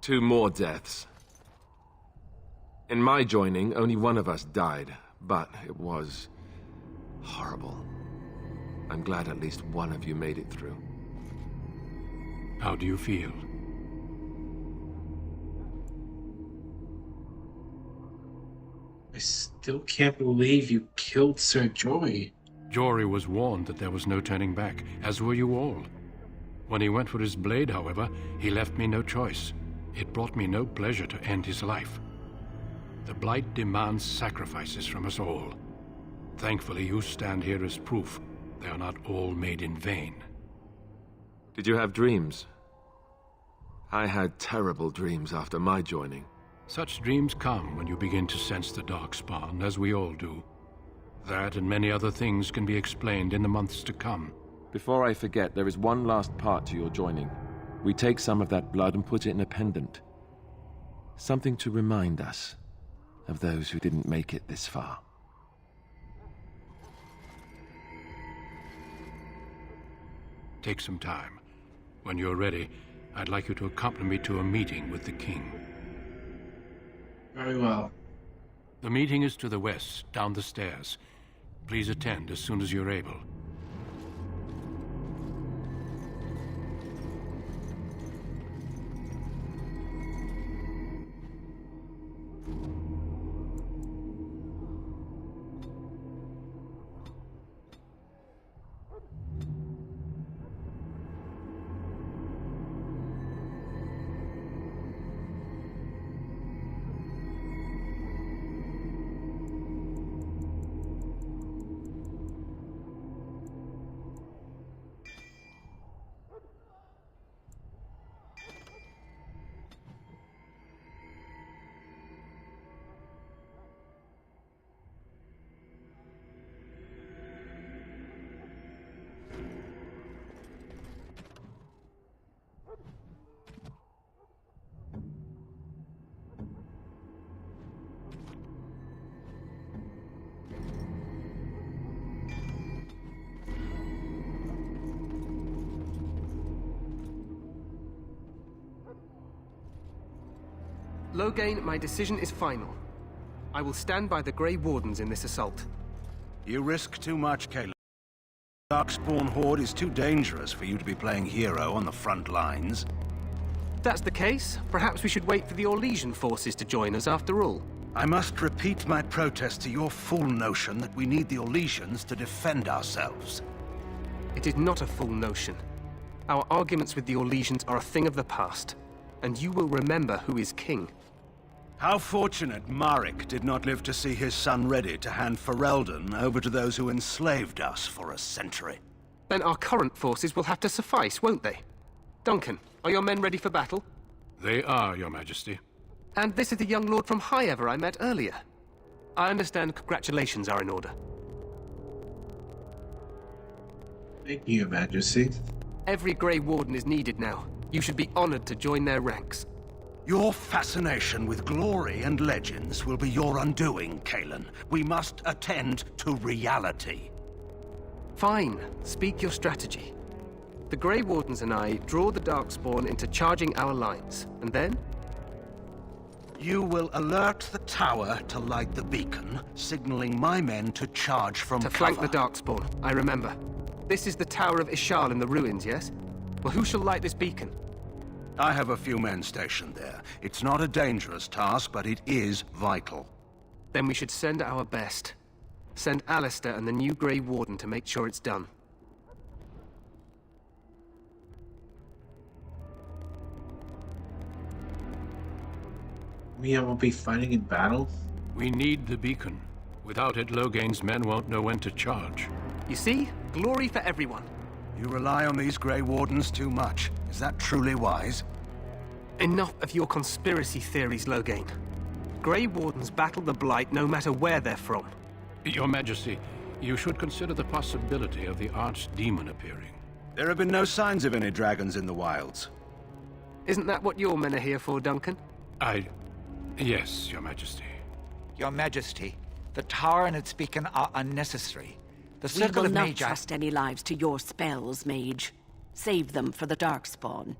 2 more deaths. In my joining, only one of us died, but it was horrible. I'm glad at least one of you made it through. How do you feel? I still can't believe you killed Sir Jory. Jory was warned that there was no turning back, as were you all. When he went for his blade, however, he left me no choice. It brought me no pleasure to end his life. The Blight demands sacrifices from us all. Thankfully, you stand here as proof they are not all made in vain. Did you have dreams? I had terrible dreams after my joining. Such dreams come when you begin to sense the Darkspawn, as we all do. That and many other things can be explained in the months to come. Before I forget, there is one last part to your joining. We take some of that blood and put it in a pendant. Something to remind us of those who didn't make it this far. Take some time. When you're ready, I'd like you to accompany me to a meeting with the king. Very well. The meeting is to the west, down the stairs. Please attend as soon as you're able. Loghain, my decision is final. I will stand by the Grey Wardens in this assault. You risk too much, Caleb. The Darkspawn Horde is too dangerous for you to be playing hero on the front lines. If that's the case, perhaps we should wait for the Orlesian forces to join us after all. I must repeat my protest to your fool notion that we need the Orlesians to defend ourselves. It is not a fool notion. Our arguments with the Orlesians are a thing of the past, and you will remember who is king. How fortunate Marek did not live to see his son ready to hand Ferelden over to those who enslaved us for a century. Then our current forces will have to suffice, won't they? Duncan, are your men ready for battle? They are, Your Majesty. And this is the young lord from Highever I met earlier. I understand congratulations are in order. Thank you, Your Majesty. Every Grey Warden is needed now. You should be honored to join their ranks. Your fascination with glory and legends will be your undoing, Kalen. We must attend to reality. Fine. Speak your strategy. The Grey Wardens and I draw the Darkspawn into charging our lines, and then? You will alert the tower to light the beacon, signaling my men to charge from cover. To flank the Darkspawn, I remember. This is the Tower of Ishal in the ruins, yes? Well, who shall light this beacon? I have a few men stationed there. It's not a dangerous task, but it is vital. Then we should send our best. Send Alistair and the new Grey Warden to make sure it's done. Me, I won't be fighting in battle? We need the beacon. Without it, Loghain's men won't know when to charge. You see? Glory for everyone. You rely on these Grey Wardens too much. Is that truly wise? Enough of your conspiracy theories, Loghain. Grey Wardens battle the Blight no matter where they're from. Your Majesty, you should consider the possibility of the Archdemon appearing. There have been no signs of any dragons in the wilds. Isn't that what your men are here for, Duncan? Yes, Your Majesty. Your Majesty, the tower and its beacon are unnecessary. The We circle will of not mage... trust any lives to your spells, mage. Save them for the Darkspawn.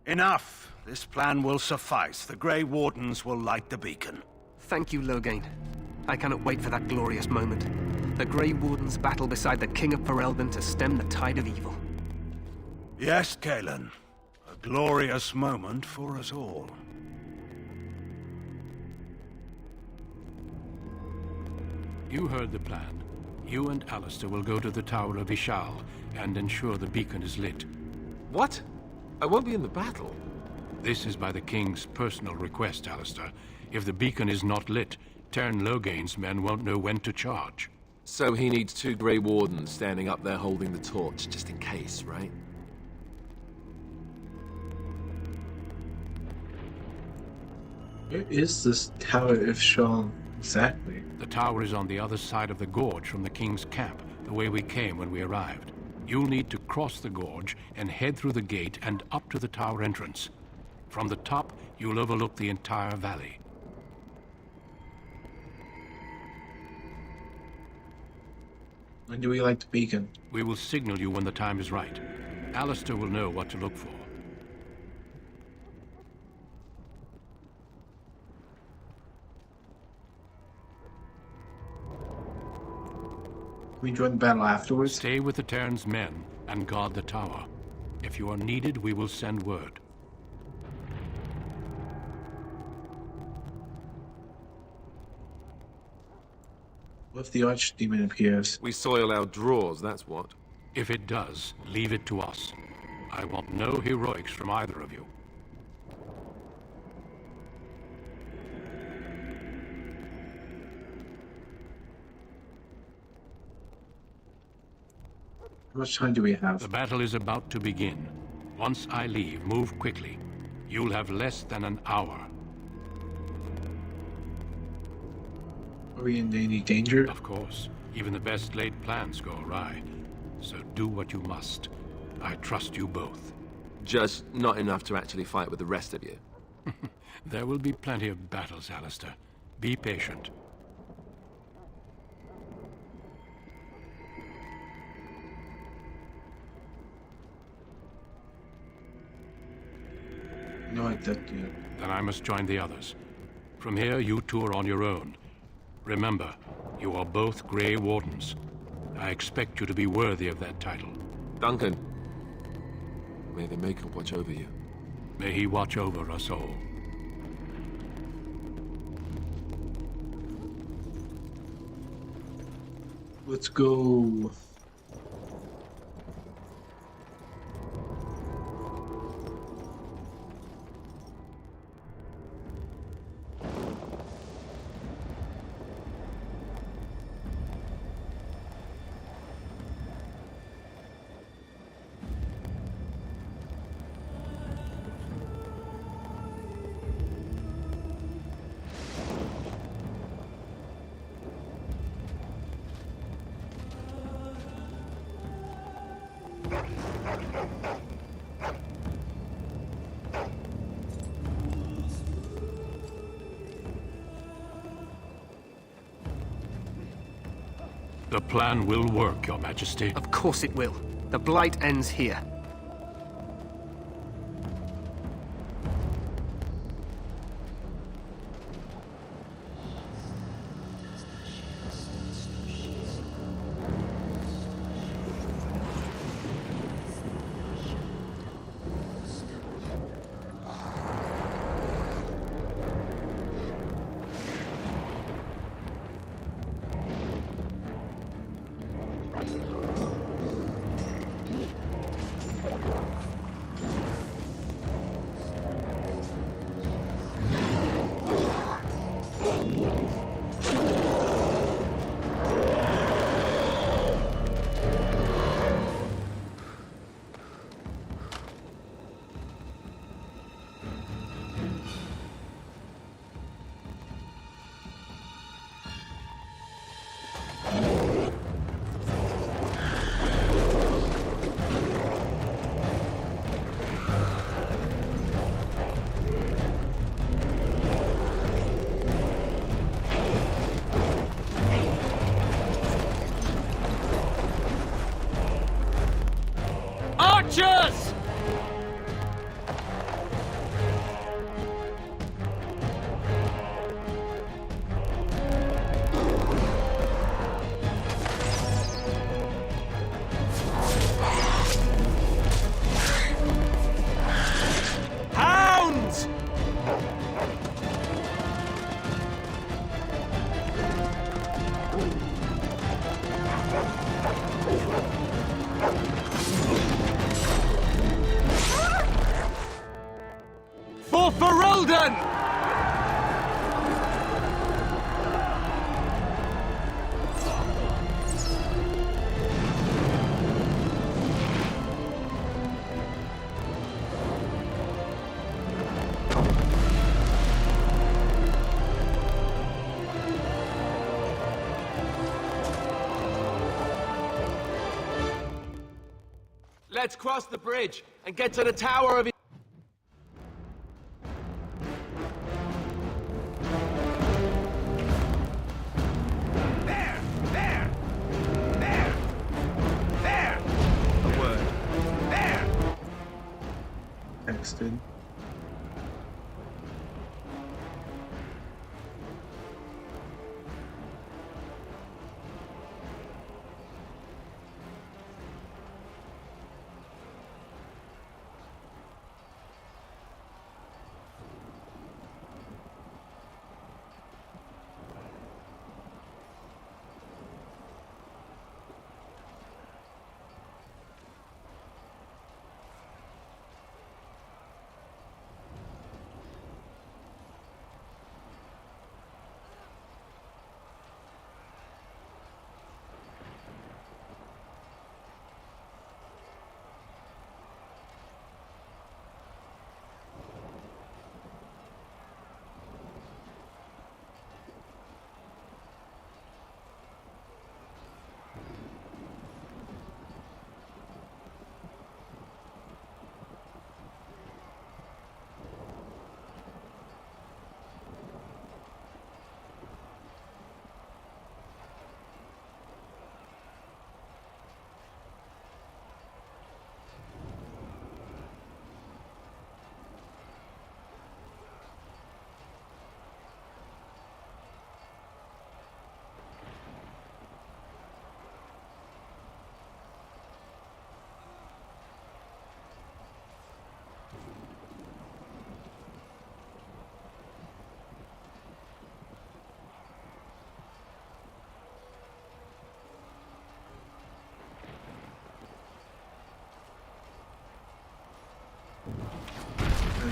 Enough! This plan will suffice. The Grey Wardens will light the beacon. Thank you, Loghain. I cannot wait for that glorious moment. The Grey Wardens battle beside the King of Ferelden to stem the tide of evil. Yes, Kalen. A glorious moment for us all. You heard the plan. You and Alistair will go to the Tower of Ishal and ensure the beacon is lit. What? I won't be in the battle. This is by the King's personal request, Alistair. If the beacon is not lit, Tern Logain's men won't know when to charge. So he needs 2 Grey Wardens standing up there holding the torch, just in case, right? Where is this Tower of Ishal exactly? The tower is on the other side of the gorge from the King's camp, the way we came when we arrived. You'll need to cross the gorge and head through the gate and up to the tower entrance. From the top, you'll overlook the entire valley. When do we light the beacon? We will signal you when the time is right. Alistair will know what to look for. Can we join the battle afterwards? Stay with the Terran's men and guard the tower. If you are needed, we will send word. What if the Archdemon appears? We soil our drawers, that's what. If it does, leave it to us. I want no heroics from either of you. How much time do we have? The battle is about to begin. Once I leave, move quickly. You'll have less than an hour. Are we in any danger? Of course. Even the best laid plans go awry. So do what you must. I trust you both. Just not enough to actually fight with the rest of you. There will be plenty of battles, Alistair. Be patient. No, I don't do it. Then I must join the others. From here, you two are on your own. Remember, you are both Grey Wardens. I expect you to be worthy of that title. Duncan, may the Maker watch over you. May he watch over us all. Let's go. The plan will work, Your Majesty. Of course it will. The Blight ends here. Archers! Hounds! Let's cross the bridge and get to the Tower of... Texted.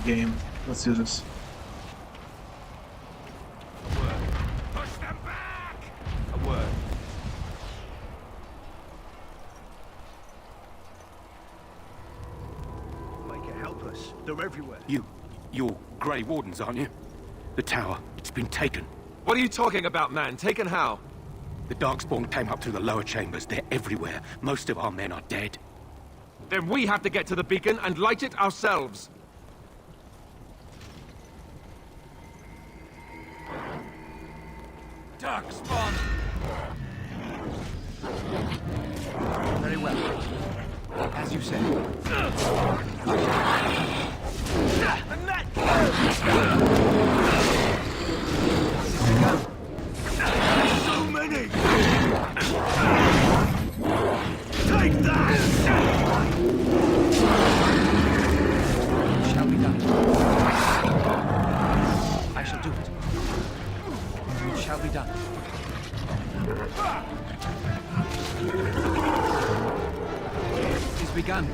Game. Let's do this. Push them back! A word. Make it help us. They're everywhere. You're Grey Wardens, aren't you? The tower, it's been taken. What are you talking about, man? Taken how? The Darkspawn came up through the lower chambers. They're everywhere. Most of our men are dead. Then we have to get to the beacon and light it ourselves. Darkspawn! Very well. As you say. So many! Take that! Shall be done. I shall do it. It shall be done. It is begun.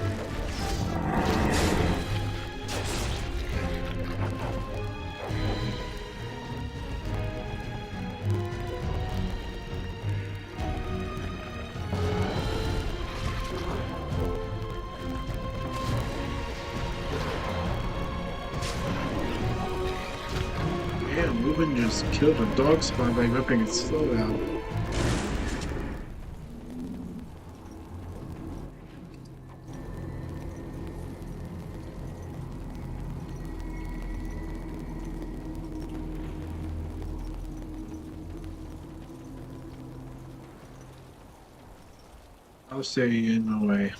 Damn, Ruben just killed a dog spawn by ripping its throat out. I'll stay in the way.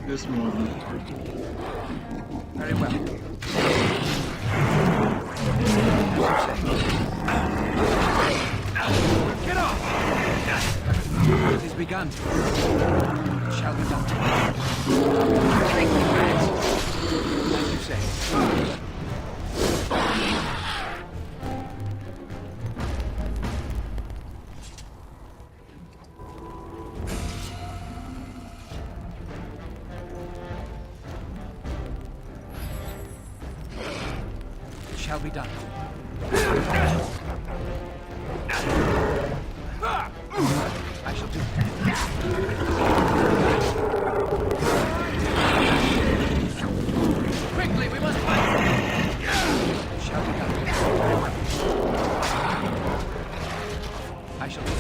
This moment. Very well. Get off! It is begun. It shall be done. Take the reds. As you say. It shall be done. Quickly, we must fight! Shall we go? I shall do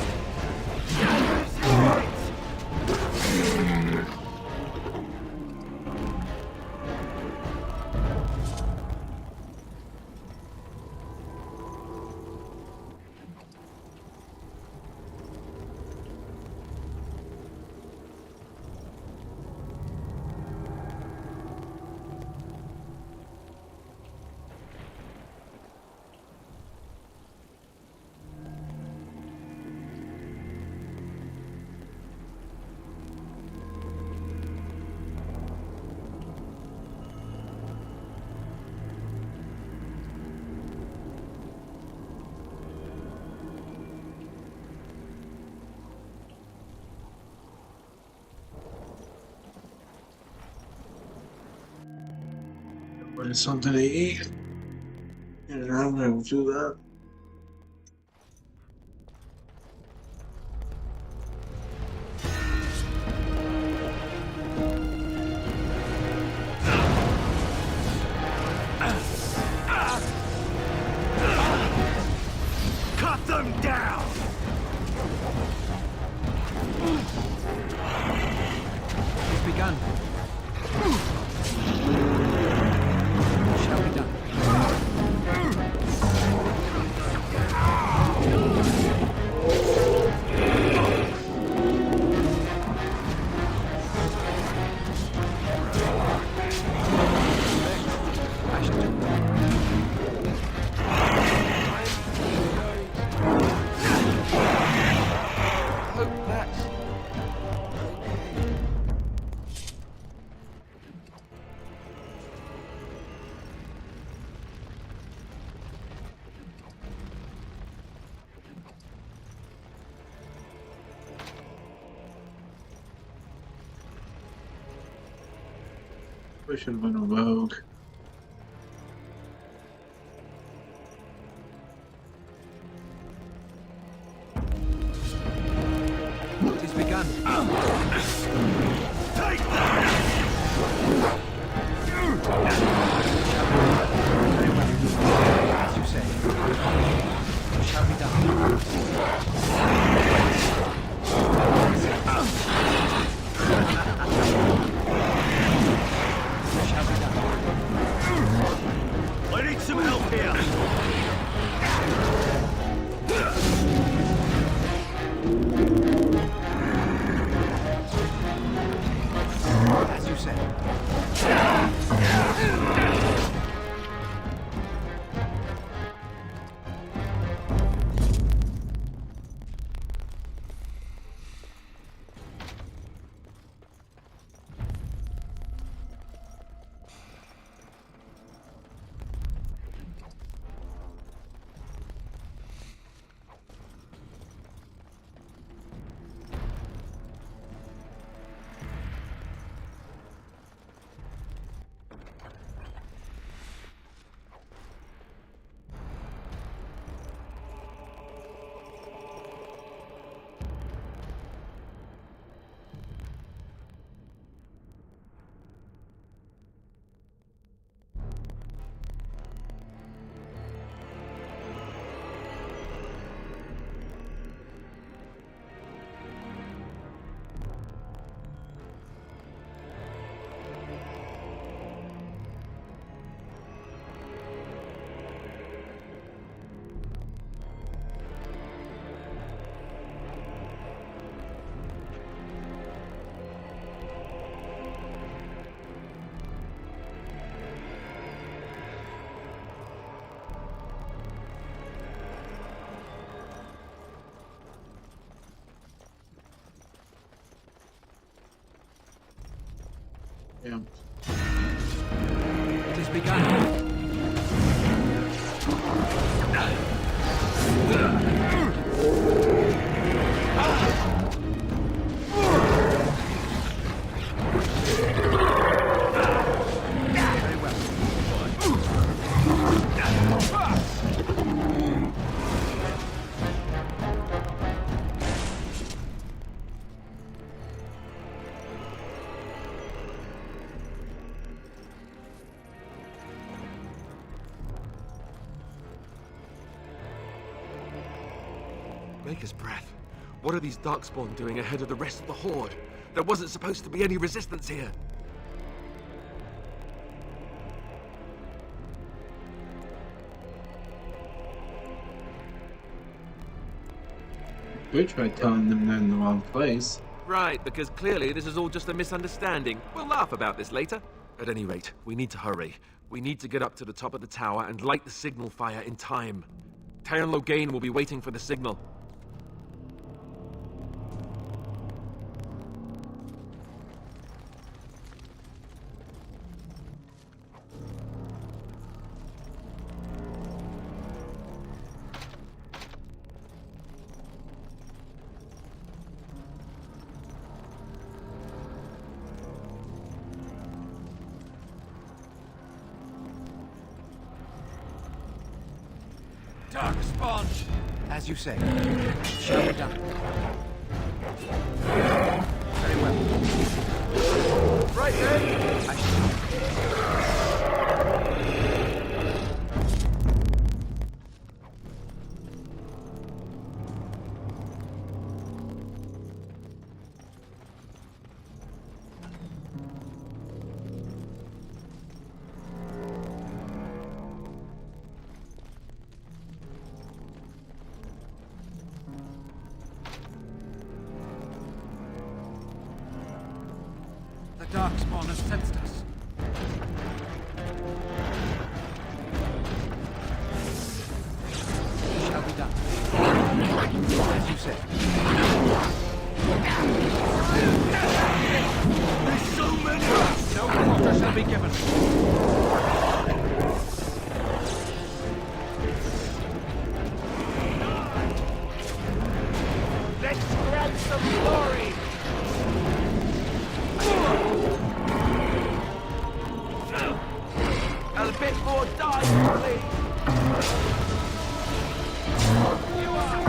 But it's something to eat. And I'm going to do that. Cut them down! It's begun. Shall be done. I shall do. I hope that's okay. We should have been a rogue. It is begun. Take that! As you say. Shall be done. Shall be done. I need some help here! As you say. Yeah. It has begun. Maker's breath. What are these Darkspawn doing ahead of the rest of the Horde? There wasn't supposed to be any resistance here. We tried telling them they're in the wrong place. Right, because clearly this is all just a misunderstanding. We'll laugh about this later. At any rate, we need to hurry. We need to get up to the top of the tower and light the signal fire in time. Taron Loghain will be waiting for the signal. Darkspawn! As you say. Shall be done. Very well. Right then! I shall. The Darkspawn has sensed us. Shall be done. As you say. There's so many! No quarter shall be given. Let's grab some glory! A bit more die, please! You are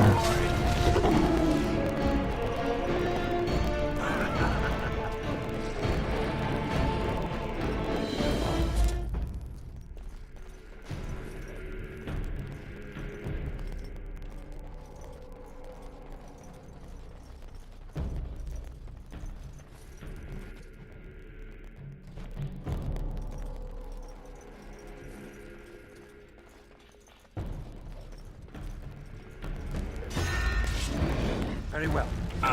Very well. I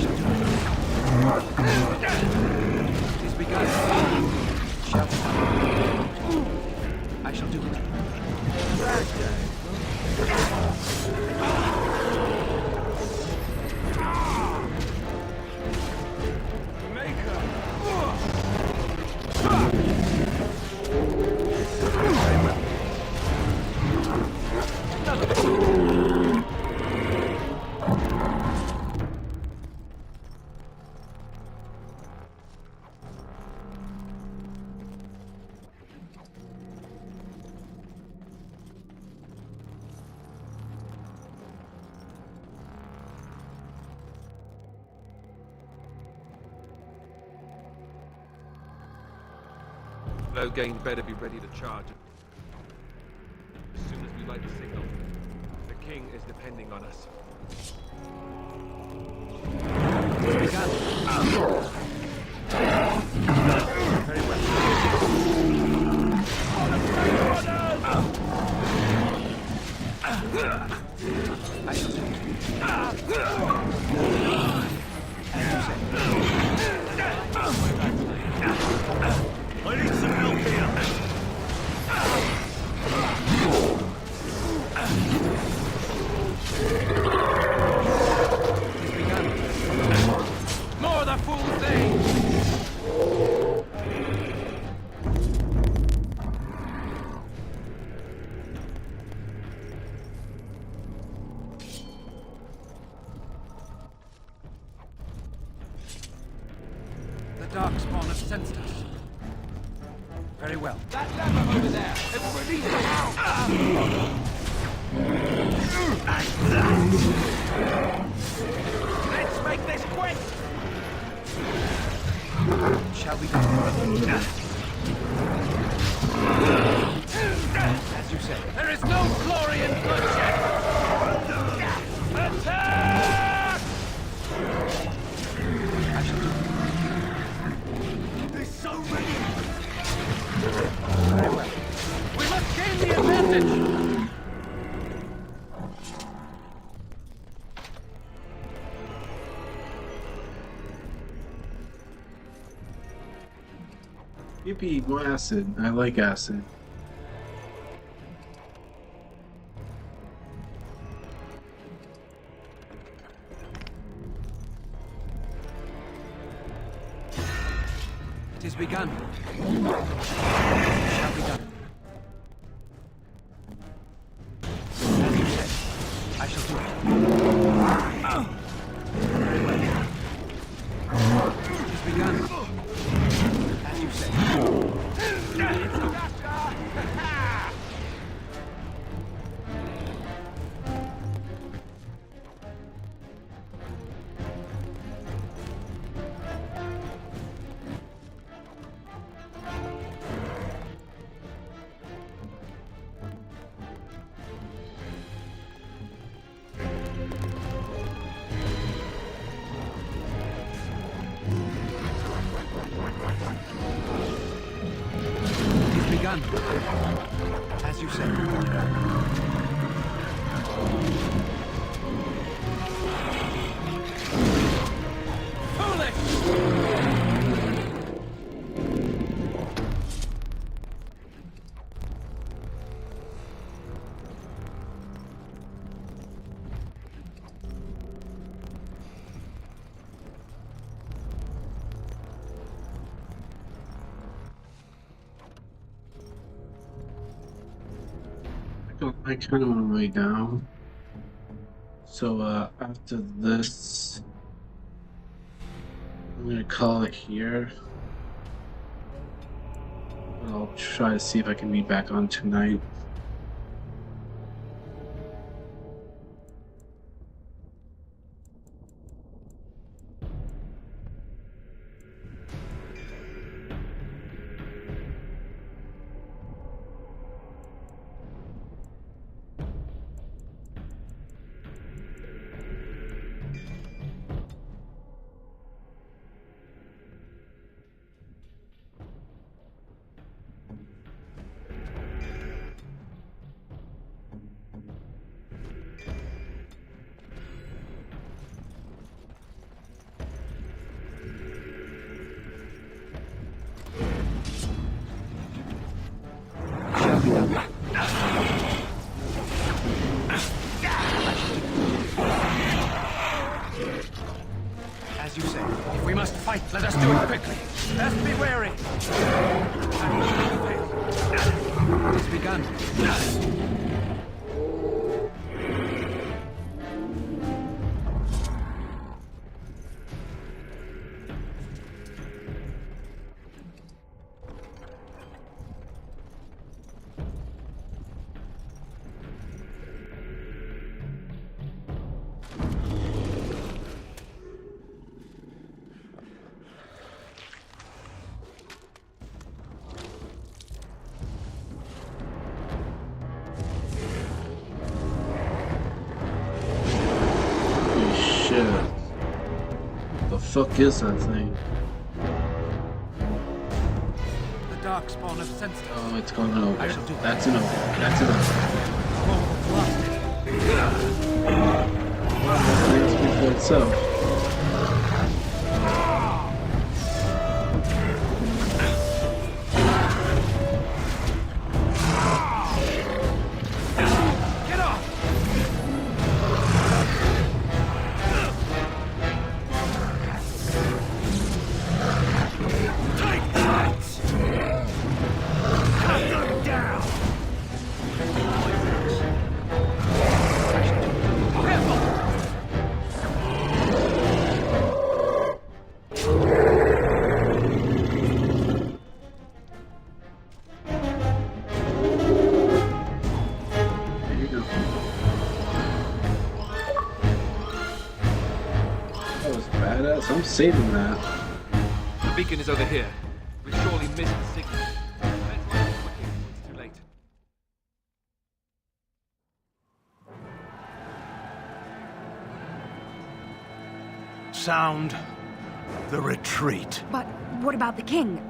shall do it. It is begun. Shall be done. I shall do it. Loghain better be ready to charge. As soon as we light the signal, the king is depending on us. It's begun. Very well. I shall do it. As you say. I need some milk here. It's begun. More of the fool thing! The Darkspawn have sensed us. Very well. That lever over there! It released the house! Let's make this quick! Shall we go? As you say. There is no glory in bloodshed! Yippee, more acid. I like acid. It is begun. It shall be done. As you said, I shall do it. Very well. It is begun. As you said. Begun. As you say. I kind of want to lay down. So after this, I'm gonna call it here. I'll try to see if I can be back on tonight. As you say, if we must fight, let us do it quickly. Let's be wary. It has begun. The fuck is that thing? The darkspawn have sensed us. Oh, it's gone over. I shall do That's enough. That's enough. Well, it speaks for itself. I'm saving that. The beacon is over here. We surely missed the signal. Let's find it quickly before it's too late. Sound the retreat. But what about the king?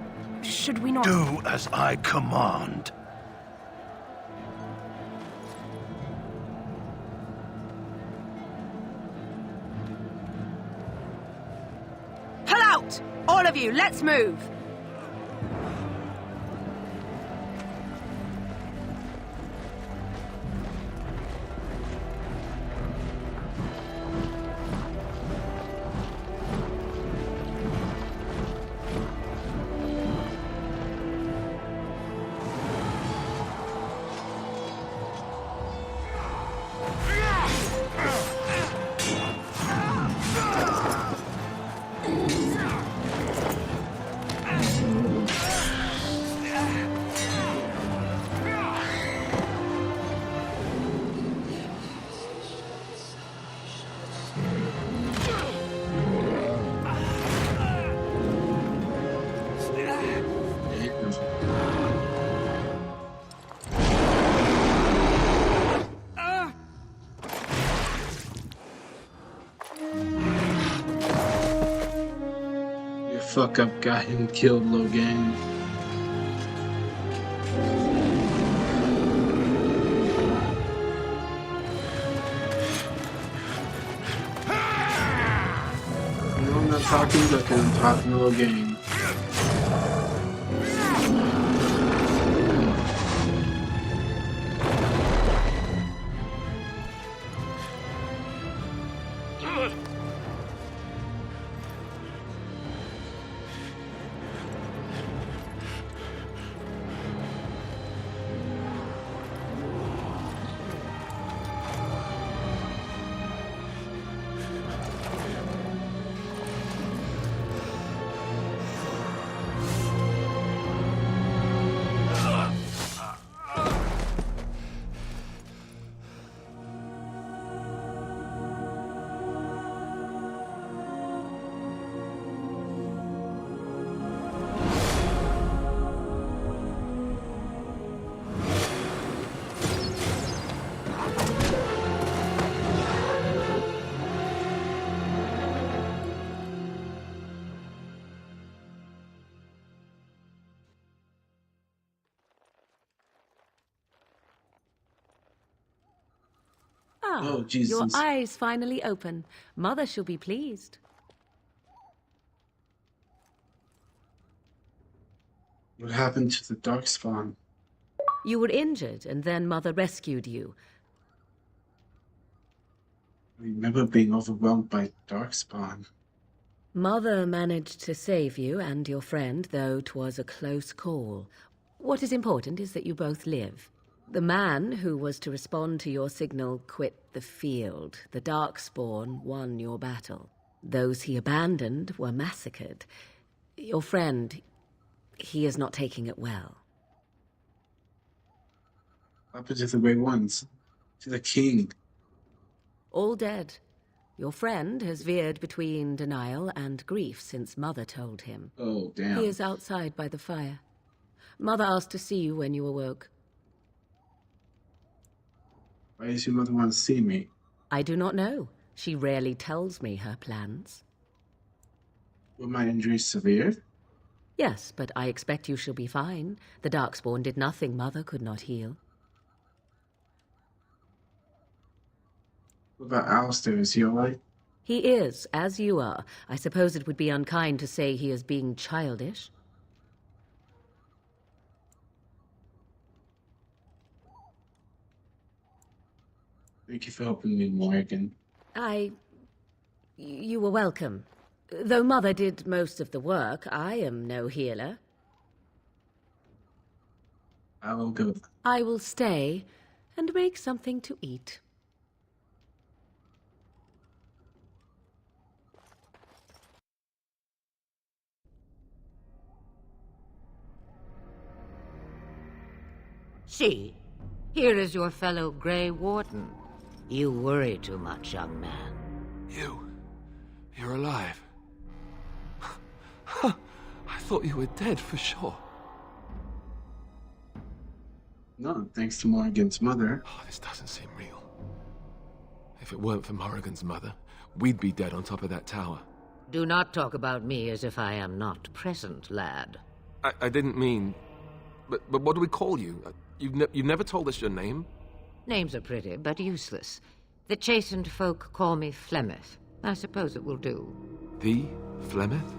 Should we not... Do as I command. Pull out! All of you, let's move! fuck up guy who killed Logan. No, I'm not talking Duck, I'm talking Logan. Oh, your Jesus. eyes finally open. Mother shall be pleased. What happened to the Darkspawn? You were injured, and then Mother rescued you. I remember being overwhelmed by Darkspawn. Mother managed to save you and your friend, though 'twas a close call. What is important is that you both live. The man who was to respond to your signal quit the field. The Darkspawn won your battle. Those he abandoned were massacred. Your friend, he is not taking it well. What happened to the Grey Ones? To the King? All dead. Your friend has veered between denial and grief since Mother told him. Oh, damn. He is outside by the fire. Mother asked to see you when you awoke. Why does your mother want to see me? I do not know. She rarely tells me her plans. Were my injuries severe? Yes, but I expect you shall be fine. The Darkspawn did nothing Mother could not heal. What about Alistair? Is he alright? He is, as you are. I suppose it would be unkind to say he is being childish. Thank you for helping me, Morgan. You were welcome. Though Mother did most of the work, I am no healer. I will go. I will stay and make something to eat. See, here is your fellow Grey Warden. You worry too much, young man. You're alive. I thought you were dead for sure. No, thanks to Morgan's mother. Oh, this doesn't seem real. If it weren't for Morrigan's mother, we'd be dead on top of that tower. Do not talk about me as if I am not present, lad. I didn't mean... But what do we call you? You've never told us your name? Names are pretty, but useless. The chastened folk call me Flemeth. I suppose it will do. The Flemeth?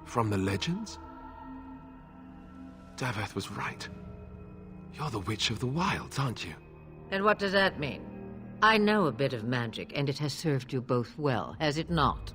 From the legends? Daveth was right. You're the Witch of the Wilds, aren't you? And what does that mean? I know a bit of magic, and it has served you both well, has it not?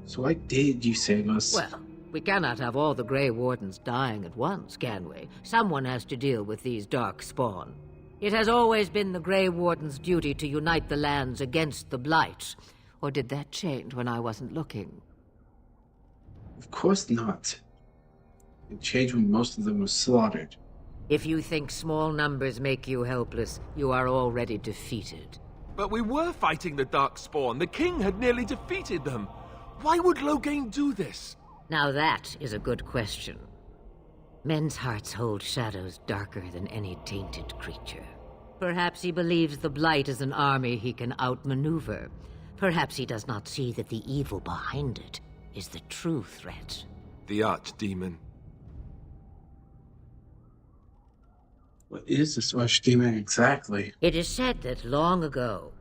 So why did you save us? Well, we cannot have all the Grey Wardens dying at once, can we? Someone has to deal with these Darkspawn. It has always been the Grey Warden's duty to unite the lands against the Blights. Or did that change when I wasn't looking? Of course not. It changed when most of them were slaughtered. If you think small numbers make you helpless, you are already defeated. But we were fighting the Darkspawn. The king had nearly defeated them. Why would Loghain do this? Now that is a good question. Men's hearts hold shadows darker than any tainted creature. Perhaps he believes the Blight is an army he can outmaneuver. Perhaps he does not see that the evil behind it is the true threat. The Archdemon. What is this Archdemon exactly? It is said that long ago,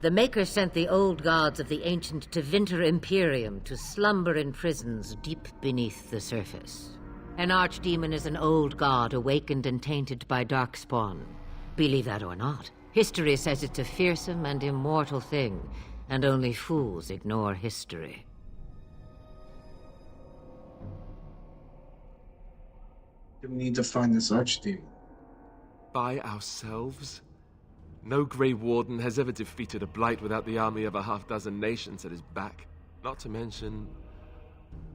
the Maker sent the old gods of the ancient Tevinter Imperium to slumber in prisons deep beneath the surface. An Archdemon is an old god awakened and tainted by Darkspawn. Believe that or not, history says it's a fearsome and immortal thing, and only fools ignore history. We need to find this Archdemon. By ourselves? No Grey Warden has ever defeated a Blight without the army of a half-dozen nations at his back. Not to mention...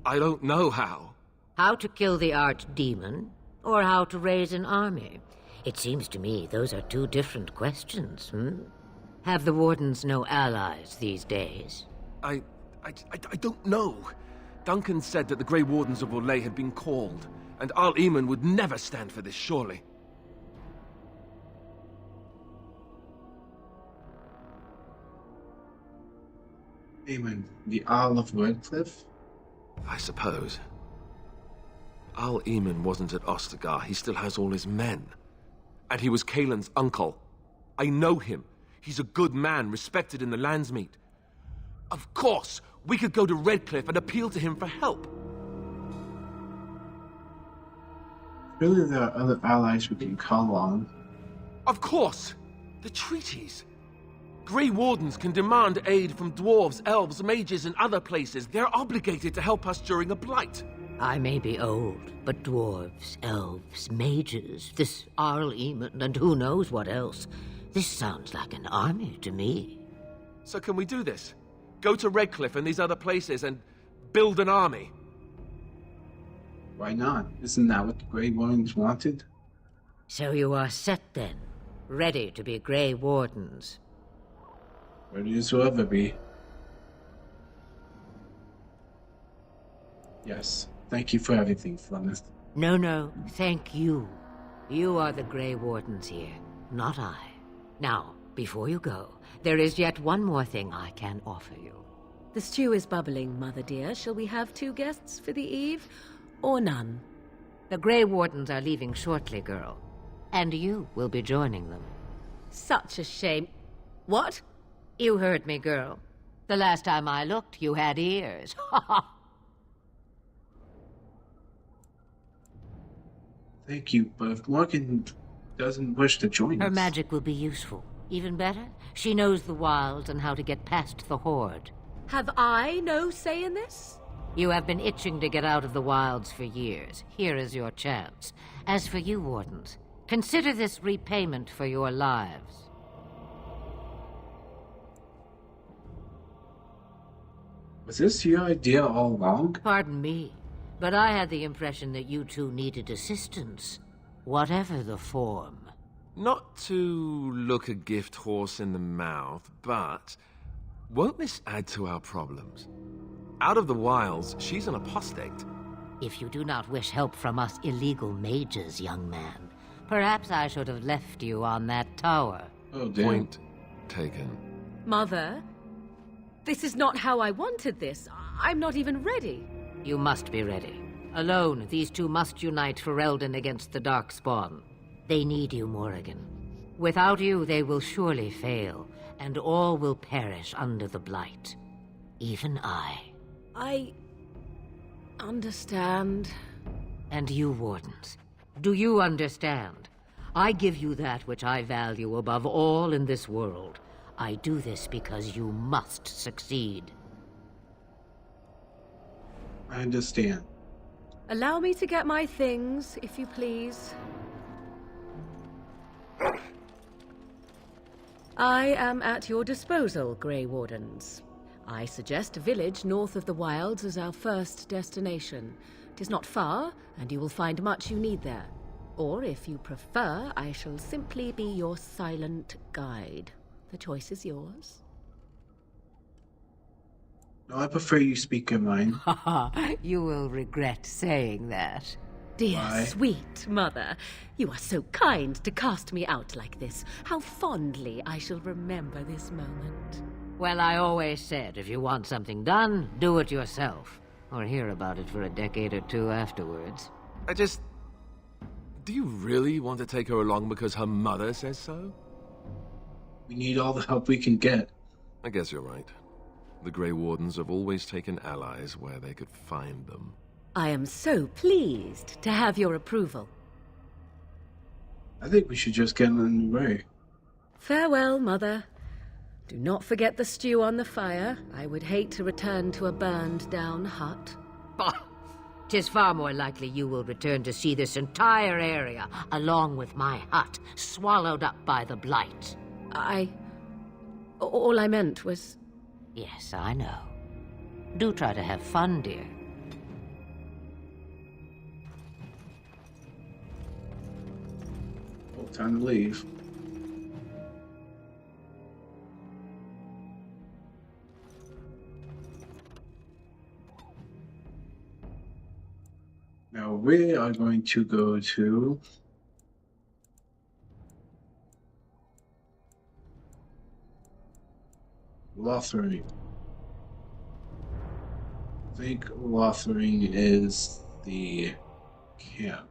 I don't know how. How to kill the Archdemon, or how to raise an army? It seems to me those are two different questions, Have the Wardens no allies these days? I don't know. Duncan said that the Grey Wardens of Orlais had been called, and Al-Eamon would never stand for this, surely. Eamon, the Isle of Redcliffe? I suppose. Al-Eamon wasn't at Ostagar. He still has all his men. And he was Kaelin's uncle. I know him. He's a good man, respected in the Landsmeet. Of course, we could go to Redcliffe and appeal to him for help. Really, there are other allies we can call on. Of course! The treaties. Grey Wardens can demand aid from dwarves, elves, mages, and other places. They're obligated to help us during a blight. I may be old, but dwarves, elves, mages, this Al-Eamon, and who knows what else. This sounds like an army to me. So can we do this? Go to Redcliffe and these other places and build an army? Why not? Isn't that what the Grey Wardens wanted? So you are set then, ready to be Grey Wardens. Ready as will ever be. Yes, thank you for everything, Flemeth. No, thank you. You are the Grey Wardens here, not I. Now, before you go, there is yet one more thing I can offer you. The stew is bubbling, Mother dear. Shall we have 2 guests for the eve, or none? The Grey Wardens are leaving shortly, girl. And you will be joining them. Such a shame. What? You heard me, girl. The last time I looked, you had ears. Thank you, but if Morgan doesn't wish to join us... Her magic will be useful. Even better, she knows the wilds and how to get past the Horde. Have I no say in this? You have been itching to get out of the wilds for years. Here is your chance. As for you, Wardens, consider this repayment for your lives. Was this your idea all along? Pardon me, but I had the impression that you two needed assistance, whatever the form. Not to look a gift horse in the mouth, but won't this add to our problems? Out of the wilds, she's an apostate. If you do not wish help from us illegal mages, young man, perhaps I should have left you on that tower. Oh, damn. Point taken. Mother, this is not how I wanted this. I'm not even ready. You must be ready. Alone, these two must unite for Eldon against the Darkspawn. They need you, Morrigan. Without you, they will surely fail, and all will perish under the Blight. Even I. I understand. And you, Wardens, do you understand? I give you that which I value above all in this world. I do this because you must succeed. I understand. Allow me to get my things, if you please. I am at your disposal, Grey Wardens. I suggest a village north of the wilds as our first destination. It is not far, and you will find much you need there. Or, if you prefer, I shall simply be your silent guide. The choice is yours. No, I prefer you speak your mind. You will regret saying that. Dear, Why? sweet mother, you are so kind to cast me out like this. How fondly I shall remember this moment. Well, I always said, if you want something done, do it yourself. Or hear about it for a decade or two afterwards. Do you really want to take her along because her mother says so? We need all the help we can get. I guess you're right. The Grey Wardens have always taken allies where they could find them. I am so pleased to have your approval. I think we should just get in the way. Farewell, mother. Do not forget the stew on the fire. I would hate to return to a burned-down hut. Bah! 'Tis far more likely you will return to see this entire area, along with my hut, swallowed up by the blight. All I meant was... Yes, I know. Do try to have fun, dear. Well, time to leave. Now we are going to go to Lothering. I think Lothering is the camp.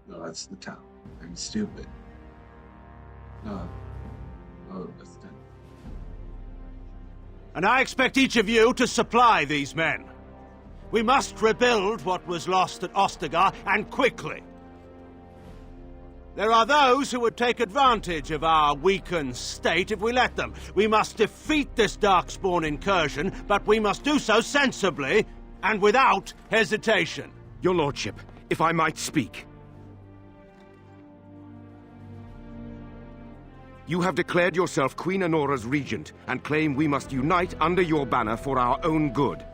No, that's the town. I'm stupid. No. Oh, that's the town. And I expect each of you to supply these men. We must rebuild what was lost at Ostagar, and quickly. There are those who would take advantage of our weakened state if we let them. We must defeat this Darkspawn incursion, but we must do so sensibly and without hesitation. Your lordship, if I might speak. You have declared yourself Queen Honora's regent and claim we must unite under your banner for our own good.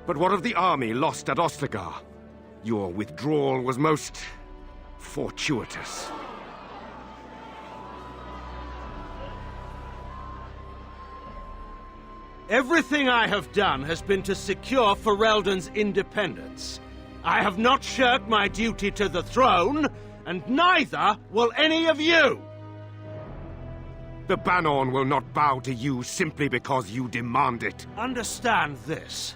But what of the army lost at Ostagar? Your withdrawal was most fortuitous. Everything I have done has been to secure Ferelden's independence. I have not shirked my duty to the throne, and neither will any of you! The Banorn will not bow to you simply because you demand it. Understand this.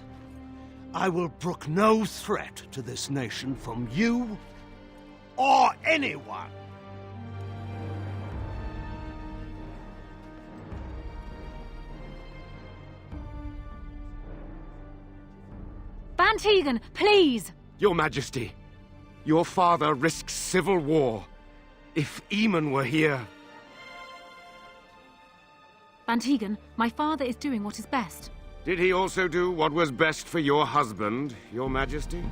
I will brook no threat to this nation from you or anyone. Bantegan, please! Your Majesty, your father risks civil war. If Eamon were here... Bantegan, my father is doing what is best. Did he also do what was best for your husband, Your Majesty?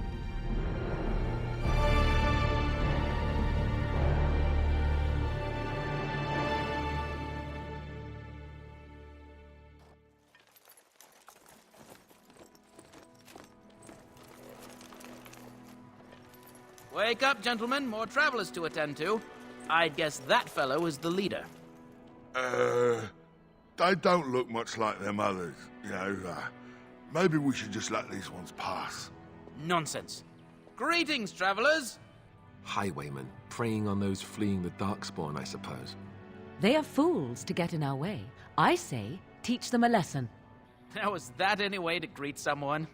Wake up, gentlemen. More travelers to attend to. I'd guess that fellow is the leader. They don't look much like them others, you know. Maybe we should just let these ones pass. Nonsense. Greetings, travelers. Highwaymen, preying on those fleeing the Darkspawn, I suppose. They are fools to get in our way. I say, teach them a lesson. Now, is that any way to greet someone?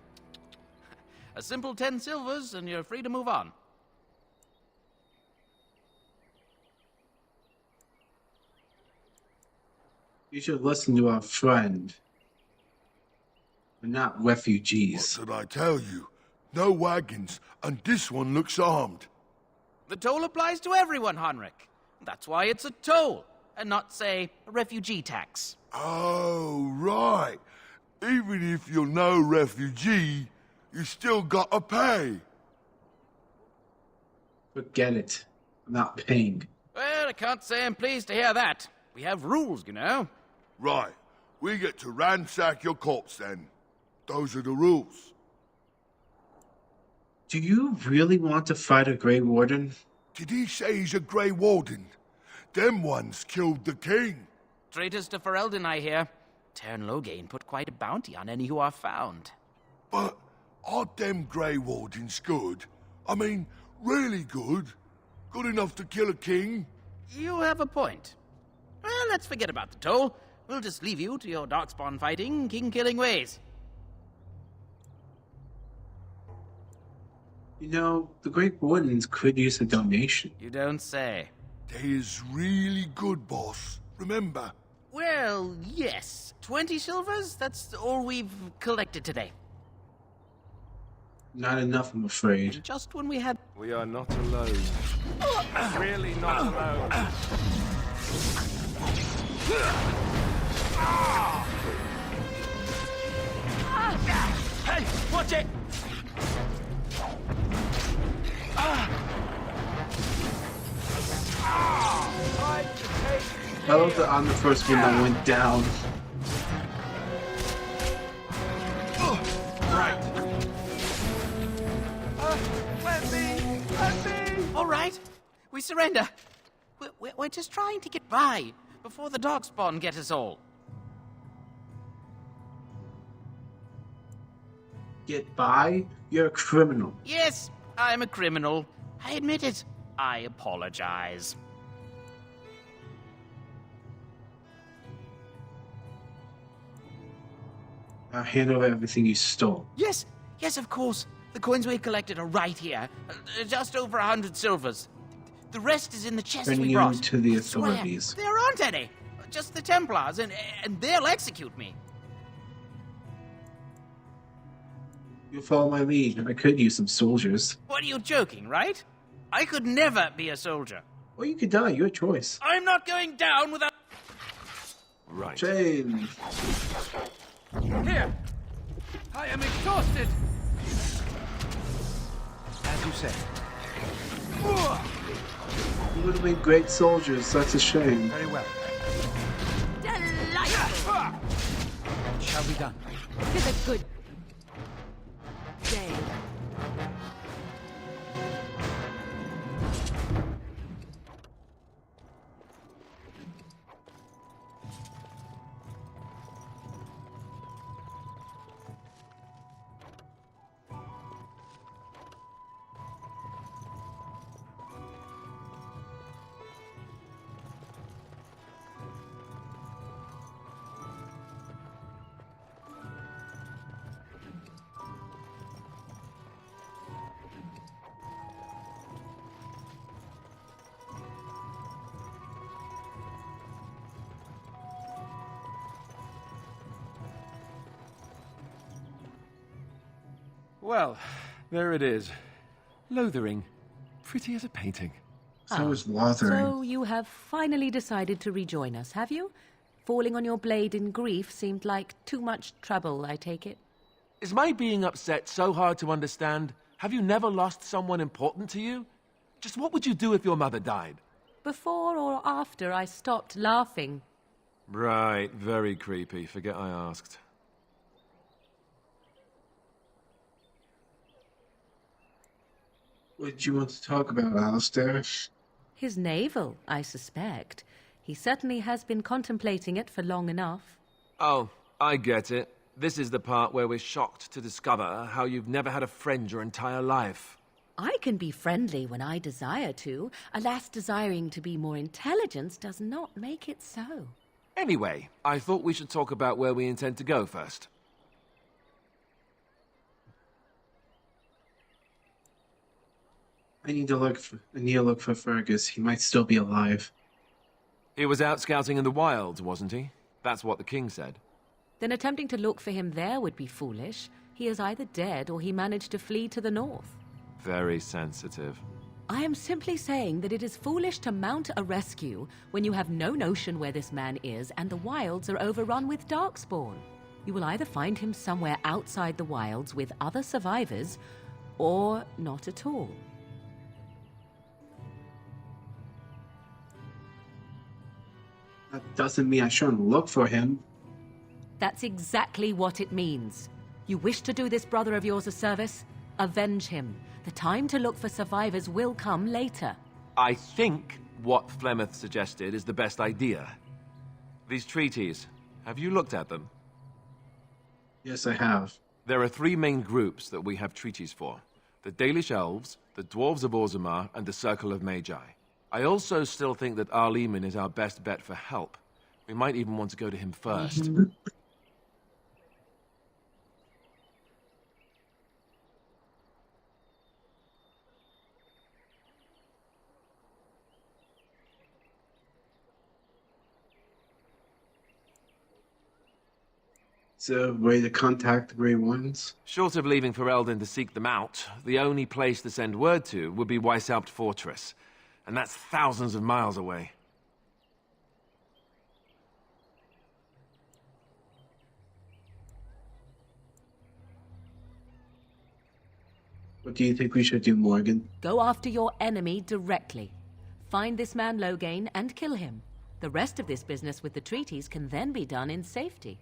A simple 10 silvers, and you're free to move on. You should listen to our friend. We're not refugees. What did I tell you? No wagons, and this one looks armed. The toll applies to everyone, Henrik. That's why it's a toll, and not, say, a refugee tax. Oh, right. Even if you're no refugee, you still gotta pay. Forget it. I'm not paying. Well, I can't say I'm pleased to hear that. We have rules, you know. Right. We get to ransack your corpse then. Those are the rules. Do you really want to fight a Grey Warden? Did he say he's a Grey Warden? Them ones killed the king. Traitors to Ferelden, I hear. Tern Loghain put quite a bounty on any who are found. But Are them Grey Wardens good? I mean, really good? Good enough to kill a king? You have a point. Well, let's forget about the toll. We'll just leave you to your darkspawn fighting, king-killing ways. You know, the Great Wardens could use a donation. You don't say. They is really good, boss. Remember? Well, yes. 20 silvers? That's all we've collected today. Not enough, I'm afraid. Just when we had... We are not alone. Really not alone. Hey, watch it! I love that I'm the first one that went down. Right. Let me! All right, we surrender. We're just trying to get by before the darkspawn get us all. Get by? You're a criminal. Yes, I'm a criminal. I admit it. I apologize. Now hand over everything you stole. Yes, of course. The coins we collected are right here. Just over 100 silvers. The rest is in the chest Turning we you brought. to the I swear, authorities. there aren't any. Just the Templars, and they'll execute me. You follow my lead. I could use some soldiers. What are you joking, right? I could never be a soldier. Or you could die. Your choice. I'm not going down without... Right. Shame. Here! I am exhausted! As you say. You would have been great soldiers. That's a shame. Very well. Delightful! It shall be done. Tis a good day. Well, there it is. Lothering. Pretty as a painting. So is Lothering. So you have finally decided to rejoin us, have you? Falling on your blade in grief seemed like too much trouble, I take it. Is my being upset so hard to understand? Have you never lost someone important to you? Just what would you do if your mother died? Before or after I stopped laughing. Right, very creepy. Forget I asked. What did you want to talk about, Alistair? His navel, I suspect. He certainly has been contemplating it for long enough. Oh, I get it. This is the part where we're shocked to discover how you've never had a friend your entire life. I can be friendly when I desire to. Alas, desiring to be more intelligent does not make it so. Anyway, I thought we should talk about where we intend to go first. I need to look for Fergus. He might still be alive. He was out scouting in the wilds, wasn't he? That's what the king said. Then attempting to look for him there would be foolish. He is either dead or he managed to flee to the north. Very sensitive. I am simply saying that it is foolish to mount a rescue when you have no notion where this man is and the wilds are overrun with darkspawn. You will either find him somewhere outside the wilds with other survivors, or not at all. That doesn't mean I shouldn't look for him. That's exactly what it means. You wish to do this brother of yours a service? Avenge him. The time to look for survivors will come later. I think what Flemeth suggested is the best idea. These treaties, have you looked at them? Yes, I have. There are three main groups that we have treaties for. The Dalish Elves, the Dwarves of Orzammar, and the Circle of Magi. I also still think that Arleman is our best bet for help. We might even want to go to him first. Is there a way to contact the Grey Ones? Short of leaving Ferelden to seek them out, the only place to send word to would be Weishaupt Fortress. And that's thousands of miles away. What do you think we should do, Morgan? Go after your enemy directly. Find this man Loghain and kill him. The rest of this business with the treaties can then be done in safety.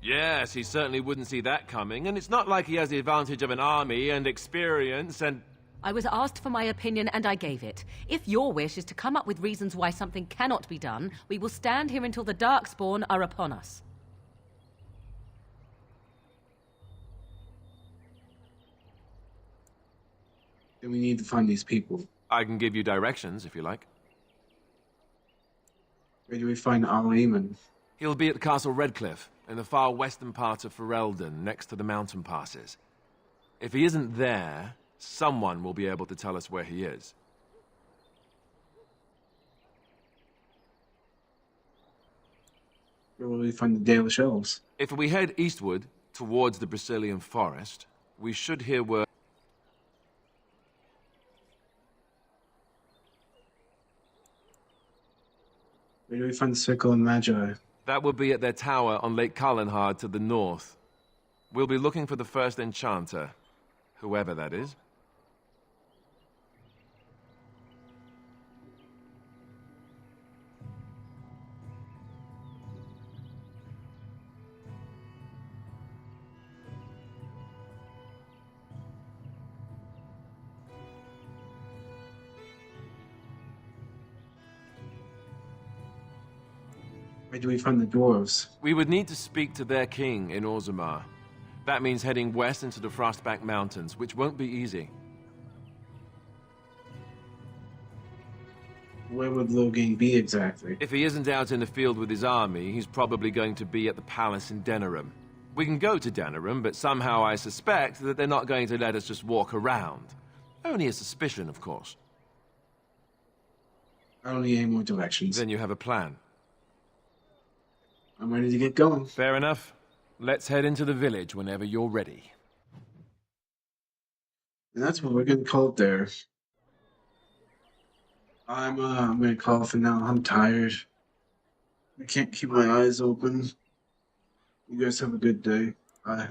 Yes, he certainly wouldn't see that coming, and it's not like he has the advantage of an army and experience and... I was asked for my opinion and I gave it. If your wish is to come up with reasons why something cannot be done, we will stand here until the Darkspawn are upon us. Then we need to find these people. I can give you directions, if you like. Where do we find Arleman? He'll be at Castle Redcliffe, in the far western part of Ferelden, next to the mountain passes. If he isn't there, someone will be able to tell us where he is. Where will we find the Dalish Elves? If we head eastward, towards the Brazilian forest, we should hear word... Where do we find the Circle of Magi? That will be at their tower on Lake Kallenhard to the north. We'll be looking for the first enchanter, whoever that is. Where do we find the dwarves? We would need to speak to their king in Orzammar. That means heading west into the Frostback Mountains, which won't be easy. Where would Loghain be exactly? If he isn't out in the field with his army, he's probably going to be at the palace in Denerim. We can go to Denerim, but somehow I suspect that they're not going to let us just walk around. Only a suspicion, of course. Only any more directions. Then you have a plan. I'm ready to get going. Fair enough. Let's head into the village whenever you're ready. And that's what we're gonna call it there. I'm gonna call it for now. I'm tired. I can't keep my eyes open. You guys have a good day. Bye.